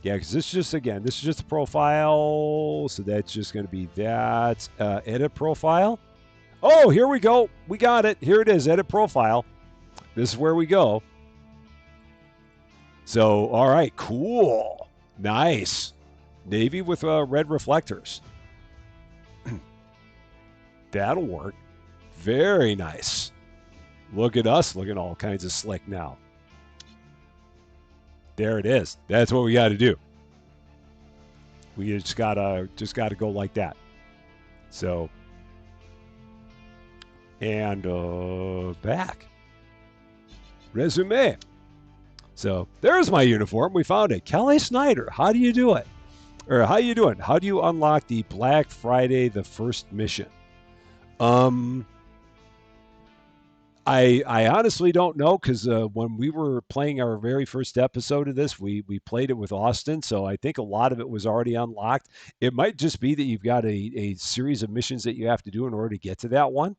Yeah, because this is just a profile. So that's just going to be that. Edit profile. Oh, here we go. We got it. Here it is, edit profile. This is where we go. So, all right, cool. Nice. Navy with red reflectors. That'll work. Very nice. Look at us looking all kinds of slick now. There it is. That's what we got to do. We just gotta go like that. So, and back. Resume. So there's my uniform. We found it. Kelly Snyder. How do you do it? Or how you doing? How do you unlock the Black Friday the first mission? I honestly don't know because when we were playing our very first episode of this, we played it with Austin, so I think a lot of it was already unlocked. It might just be that you've got a series of missions that you have to do in order to get to that one.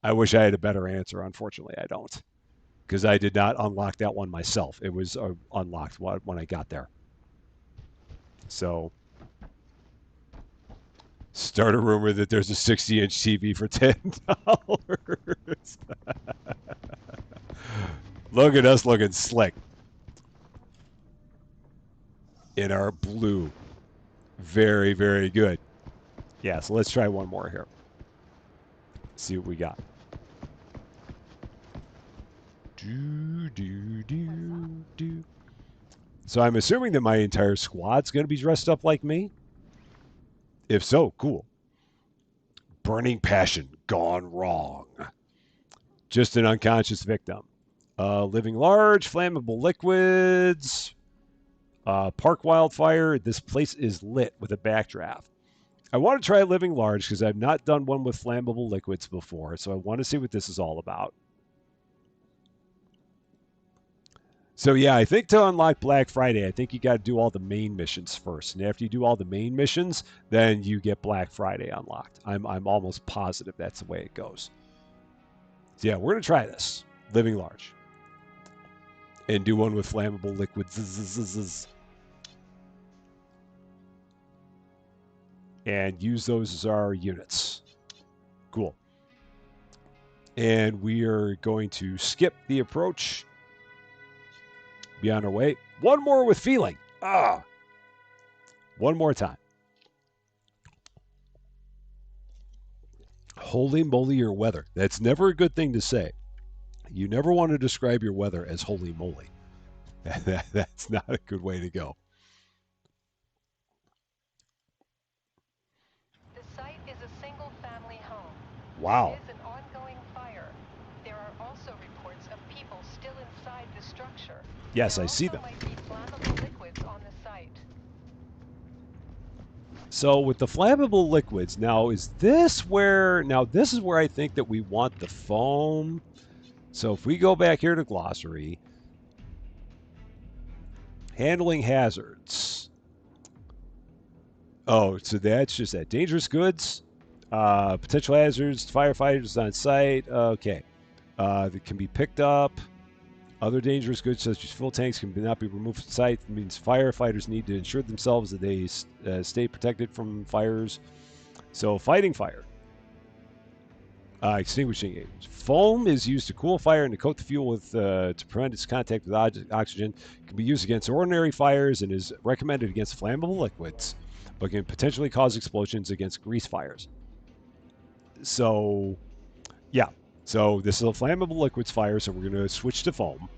I wish I had a better answer. Unfortunately, I don't because I did not unlock that one myself. It was unlocked when I got there. So start a rumor that there's a 60-inch TV for $10. Look at us looking slick in our blue. Very, very good. Yeah, so let's try one more here. See what we got. Do. So I'm assuming that my entire squad's going to be dressed up like me. If so, cool. Burning passion gone wrong. Just an unconscious victim. Living large, flammable liquids. Park wildfire. This place is lit with a backdraft. I want to try living large because I've not done one with flammable liquids before, so I want to see what this is all about. So yeah, I think to unlock Black Friday, I think you got to do all the main missions first, and after you do all the main missions, then you get Black Friday unlocked. I'm almost positive that's the way it goes. So yeah, we're gonna try this living large, and do one with flammable liquids, and use those as our units. Cool. And we are going to skip the approach. Be on our way. One more with feeling. Ah. One more time. Holy moly, your weather. That's never a good thing to say. You never want to describe your weather as holy moly. That's not a good way to go. The site is a single-family home. Wow. There is an ongoing fire. There are also reports of people still inside the structure. Yes, there I see also them. might be flammable liquids on the site. So with the flammable liquids, now is this where, now this is where I think that we want the foam. So if we go back here to glossary, handling hazards. Oh, so that's just that. Dangerous goods, potential hazards, firefighters on site. Okay. That can be picked up. Other dangerous goods such as fuel tanks cannot be removed from site. It means firefighters need to ensure themselves that they stay protected from fires. So fighting fire. Extinguishing agents. Foam is used to cool fire and to coat the fuel with to prevent its contact with oxygen. It can be used against ordinary fires and is recommended against flammable liquids, but can potentially cause explosions against grease fires. So, yeah. So this is a flammable liquids fire, so we're going to switch to foam.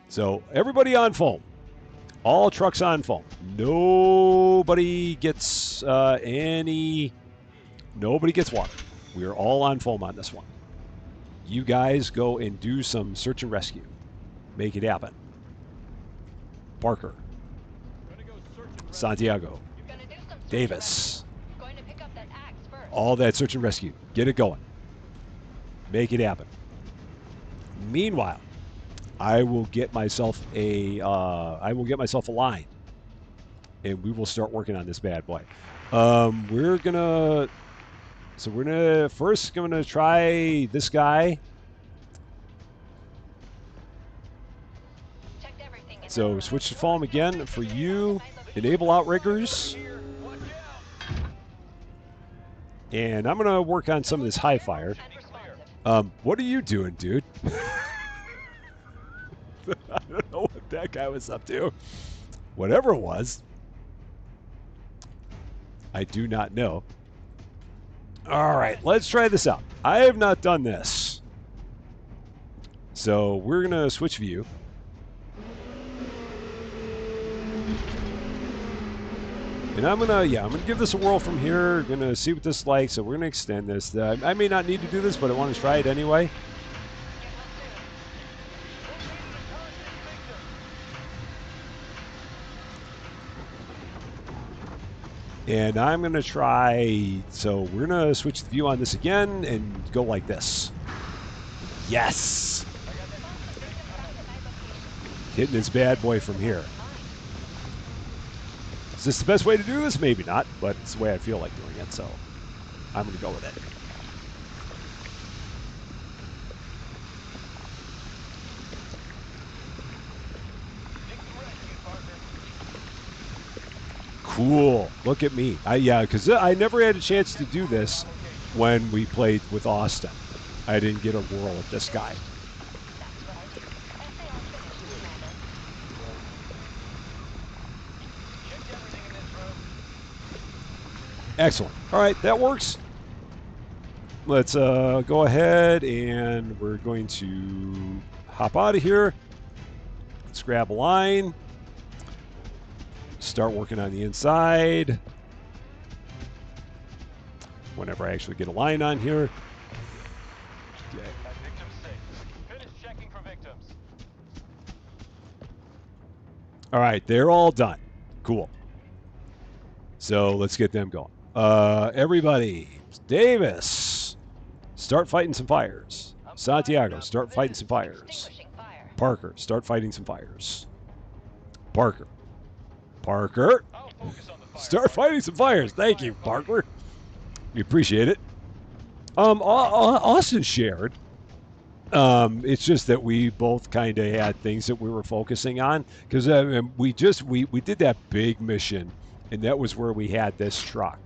So everybody on foam. All trucks on foam. Nobody gets Nobody gets water. We are all on foam on this one. You guys go and do some search and rescue. Make it happen. Parker. Santiago. Davis. All that search and rescue. Get it going. Make it happen. Meanwhile, I will get myself a line, and we will start working on this bad boy. We're gonna first try this guy. So switch to foam again for you. Enable outriggers. And I'm gonna work on some of this high fire. What are you doing, dude? I don't know what that guy was up to. Whatever it was. I do not know. All right, let's try this out. I have not done this. So we're going to switch view. And I'm going to give this a whirl from here. Going to see what this is like. So we're going to extend this. I may not need to do this, but I want to try it anyway. And I'm going to try, so we're going to switch the view on this again and go like this. Yes! Hitting this bad boy from here. Is this the best way to do this? Maybe not, but it's the way I feel like doing it, so I'm going to go with it. Cool. Look at me. Because I never had a chance to do this when we played with Austin. I didn't get a whirl at this guy. Excellent. All right, that works. Let's go ahead and we're going to hop out of here. Let's grab a line. Start working on the inside. Whenever I actually get a line on here. Okay. All right, they're all done. Cool. So let's get them going. Everybody, Davis, start fighting some fires. Santiago, start fighting some fires. Parker, start fighting some fires. Parker, start fighting some fires. Thank you, Parker. We appreciate it. Austin shared. It's just that we both kind of had things that we were focusing on because we did that big mission, and that was where we had this truck.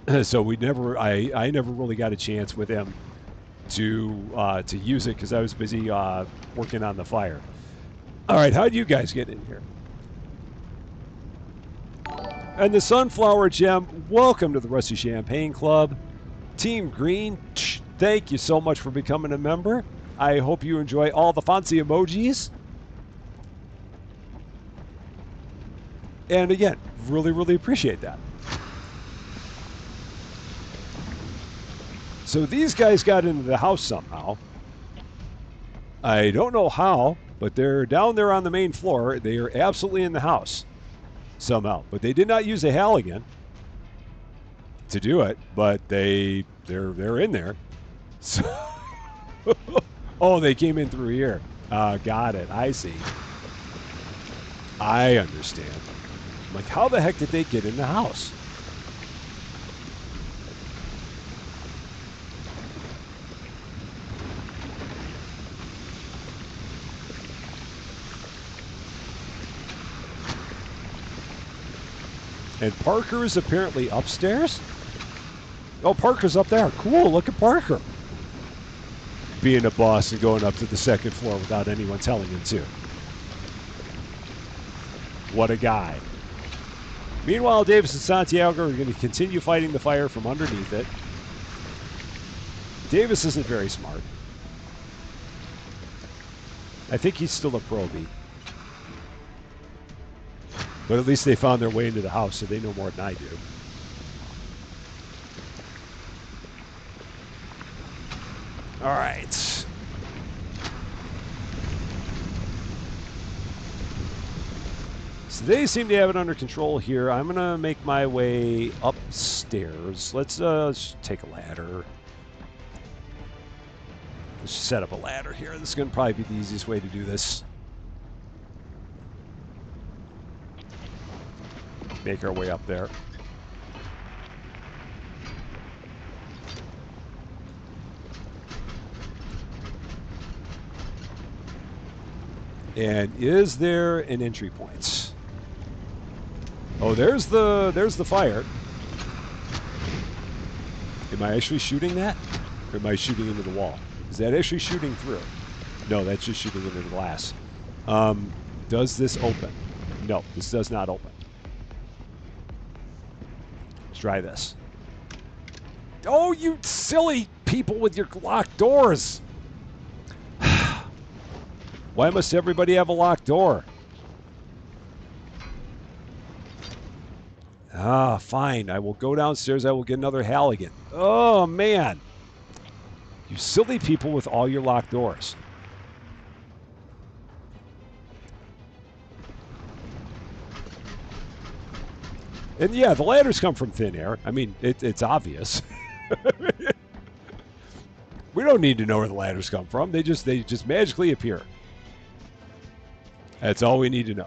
So we never, I never really got a chance with him to use it because I was busy working on the fire. All right, how do you guys get in here? And the Sunflower Gem, welcome to the Rusty Champagne Club. Team Green, thank you so much for becoming a member. I hope you enjoy all the fancy emojis. And again, really, really appreciate that. So these guys got into the house somehow. I don't know how, but they're down there on the main floor. They are absolutely in the house somehow. But they did not use a Halligan to do it, but they're in there. So oh, they came in through here. Got it. I see. I understand. Like, how the heck did they get in the house? And Parker is apparently upstairs? Oh, Parker's up there. Cool, look at Parker. Being a boss and going up to the second floor without anyone telling him to. What a guy. Meanwhile, Davis and Santiago are going to continue fighting the fire from underneath it. Davis isn't very smart. I think he's still a probie. But at least they found their way into the house, so they know more than I do. All right. So they seem to have it under control here. I'm going to make my way upstairs. Let's take a ladder. Let's set up a ladder here. This is going to probably be the easiest way to do this. Make our way up there. And is there an entry point? Oh, there's the fire. Am I actually shooting that? Or am I shooting into the wall? Is that actually shooting through? No, that's just shooting into the glass. Does this open? No, this does not open. Let's try this. Oh, you silly people with your locked doors! Why must everybody have a locked door? Ah, fine. I will go downstairs. I will get another Halligan. Oh, man. You silly people with all your locked doors. And yeah, the ladders come from thin air. I mean, it's obvious. We don't need to know where the ladders come from. They just magically appear. That's all we need to know.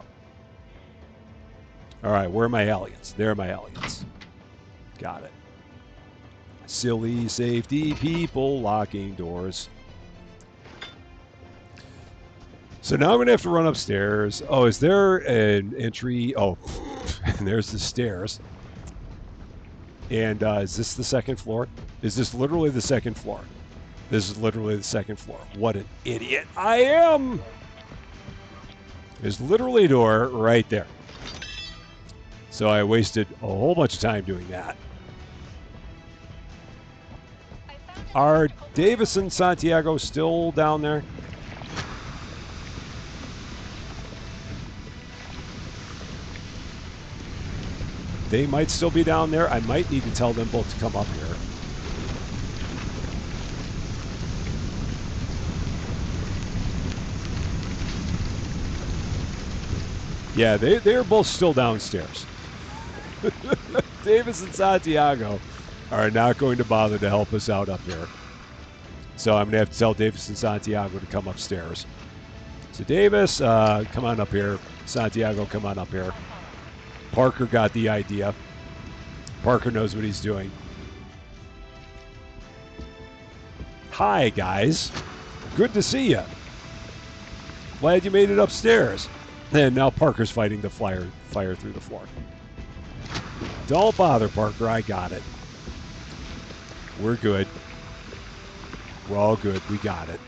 All right, where are my Halligans? There are my Halligans. Got it. Silly safety people locking doors. So now I'm going to have to run upstairs. Oh, is there an entry? Oh, and there's the stairs. And is this the second floor? Is this literally the second floor? This is literally the second floor. What an idiot I am! There's literally a door right there. So I wasted a whole bunch of time doing that. Are Davis and Santiago still down there? They might still be down there. I might need to tell them both to come up here. Yeah, they're both still downstairs. Davis and Santiago are not going to bother to help us out up here. So I'm going to have to tell Davis and Santiago to come upstairs. So Davis, come on up here. Santiago, come on up here. Parker got the idea. Parker knows what he's doing. Hi, guys. Good to see you. Glad you made it upstairs. And now Parker's fighting the fire through the floor. Don't bother, Parker. I got it. We're good. We're all good. We got it.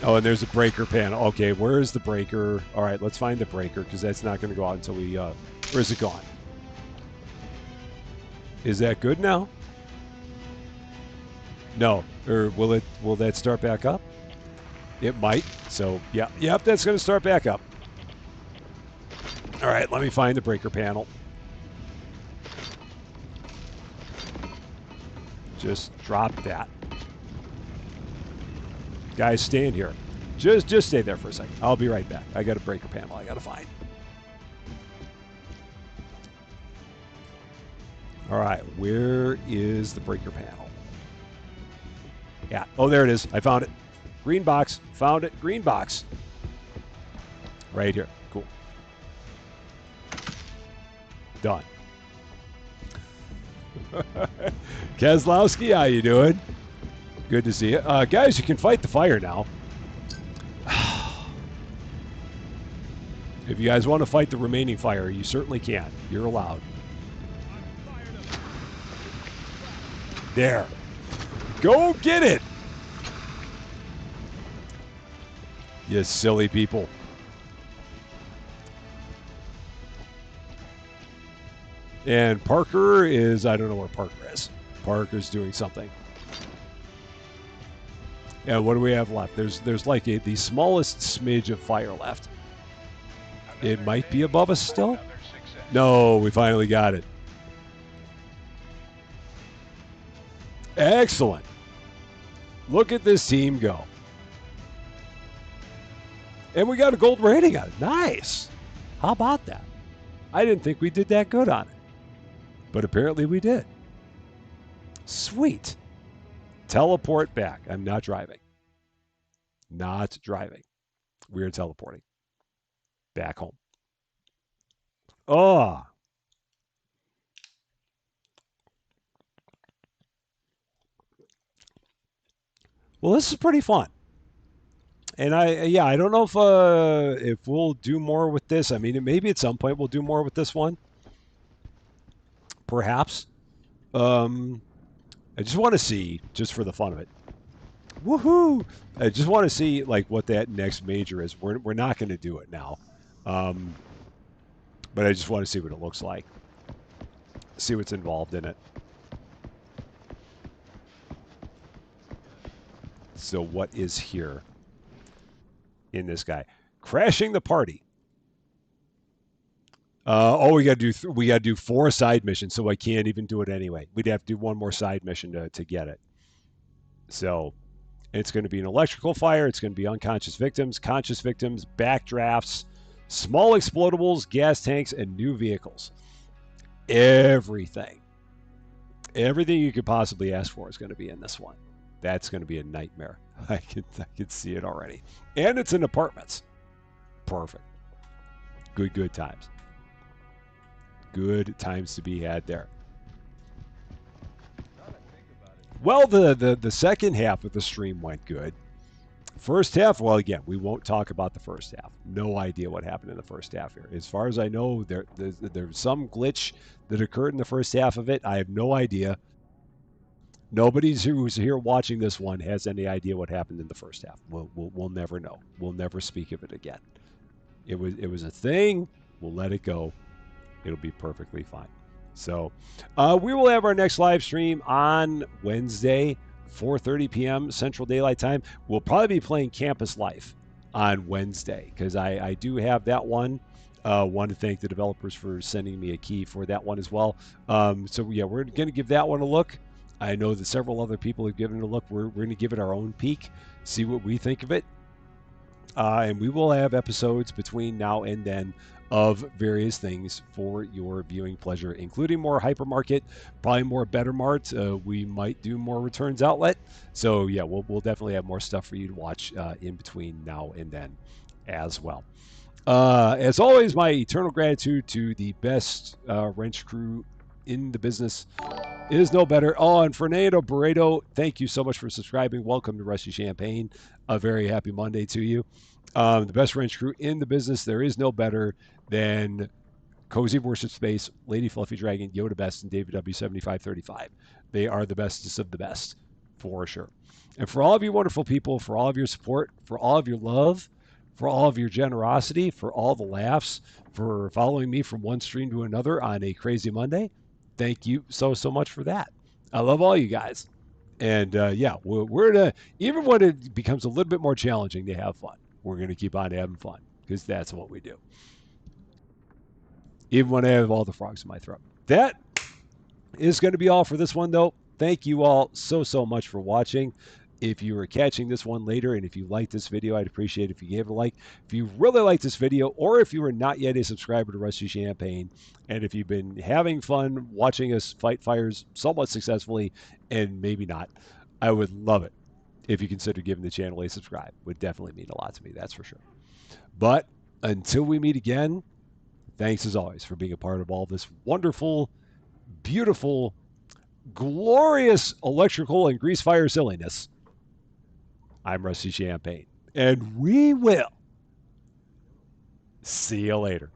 Oh, and there's a breaker panel. Okay, where is the breaker? All right, let's find the breaker because that's not going to go out until we... where is it gone? Is that good now? No. Or will that start back up? It might. So, yeah. Yep, that's going to start back up. All right, let me find the breaker panel. Just drop that. Guys, stand here. Just stay there for a second. I'll be right back. I got a breaker panel I got to find. All right, where is the breaker panel? Yeah. Oh, there it is. I found it. Green box. Found it. Green box. Right here. Cool. Done. Keselowski, how you doing? Good to see you. Guys, you can fight the fire now. If you guys want to fight the remaining fire, you certainly can. You're allowed. There. Go get it! You silly people. And Parker is, I don't know where Parker is. Parker's doing something. Yeah, what do we have left? There's like the smallest smidge of fire left. It might be above us still. No, we finally got it. Excellent. Look at this team go. And we got a gold rating on it. Nice. How about that? I didn't think we did that good on it. But apparently we did. Sweet. Teleport back. I'm not driving. Not driving. We're teleporting. Back home. Oh. Well, this is pretty fun. And I don't know if we'll do more with this. I mean, maybe at some point we'll do more with this one. Perhaps. I just want to see, just for the fun of it. Woohoo! I just want to see like what that next major is. We're not going to do it now. But I just want to see what it looks like. See what's involved in it. So what is here in this guy? Crashing the party. We got to do 4 side missions, so I can't even do it anyway. We'd have to do one more side mission to get it. So it's going to be an electrical fire. It's going to be unconscious victims, conscious victims, backdrafts, small explodables, gas tanks, and new vehicles. Everything you could possibly ask for is going to be in this one. That's going to be a nightmare. I can see it already. And it's in apartments. Perfect. Good times. Good times to be had there. Well, the second half of the stream went good. First half, well, again, we won't talk about the first half. No idea what happened in the first half here. As far as I know, there's some glitch that occurred in the first half of it. I have no idea. Nobody who's here watching this one has any idea what happened in the first half. We'll never know. We'll never speak of it again. It was a thing. We'll let it go. It'll be perfectly fine. So we will have our next live stream on Wednesday, 4:30 p.m. Central Daylight Time. We'll probably be playing Campus Life on Wednesday because I do have that one. Want to thank the developers for sending me a key for that one as well. So yeah, we're going to give that one a look. I know that several other people have given it a look. We're going to give it our own peek, see what we think of it. And we will have episodes between now and then of various things for your viewing pleasure, including more Hypermarket, probably more Better Mart. We might do more Returns Outlet. So yeah, we'll definitely have more stuff for you to watch in between now and then as well. As always, my eternal gratitude to the best wrench crew in the business. It is no better. Oh, and Fernando Barreto, thank you so much for subscribing. Welcome to Rusty Champagne. A very happy Monday to you. The best wrench crew in the business. There is no better than Cozy Worship Space, Lady Fluffy Dragon, Yoda Best, and David W7535. They are the bestest of the best, for sure. And for all of you wonderful people, for all of your support, for all of your love, for all of your generosity, for all the laughs, for following me from one stream to another on a crazy Monday, thank you so much for that. I love all you guys. And yeah, we're to, even when it becomes a little bit more challenging to have fun, we're going to keep on having fun because that's what we do. Even when I have all the frogs in my throat. That is going to be all for this one, though. Thank you all so much for watching. If you are catching this one later and if you like this video, I'd appreciate it if you gave it a like. If you really like this video, or if you are not yet a subscriber to Rusty Champagne, and if you've been having fun watching us fight fires somewhat successfully and maybe not, I would love it if you consider giving the channel a subscribe. Would definitely mean a lot to me, that's for sure. But until we meet again, thanks as always for being a part of all this wonderful, beautiful, glorious electrical and grease fire silliness. I'm Rusty Champagne, and we will see you later.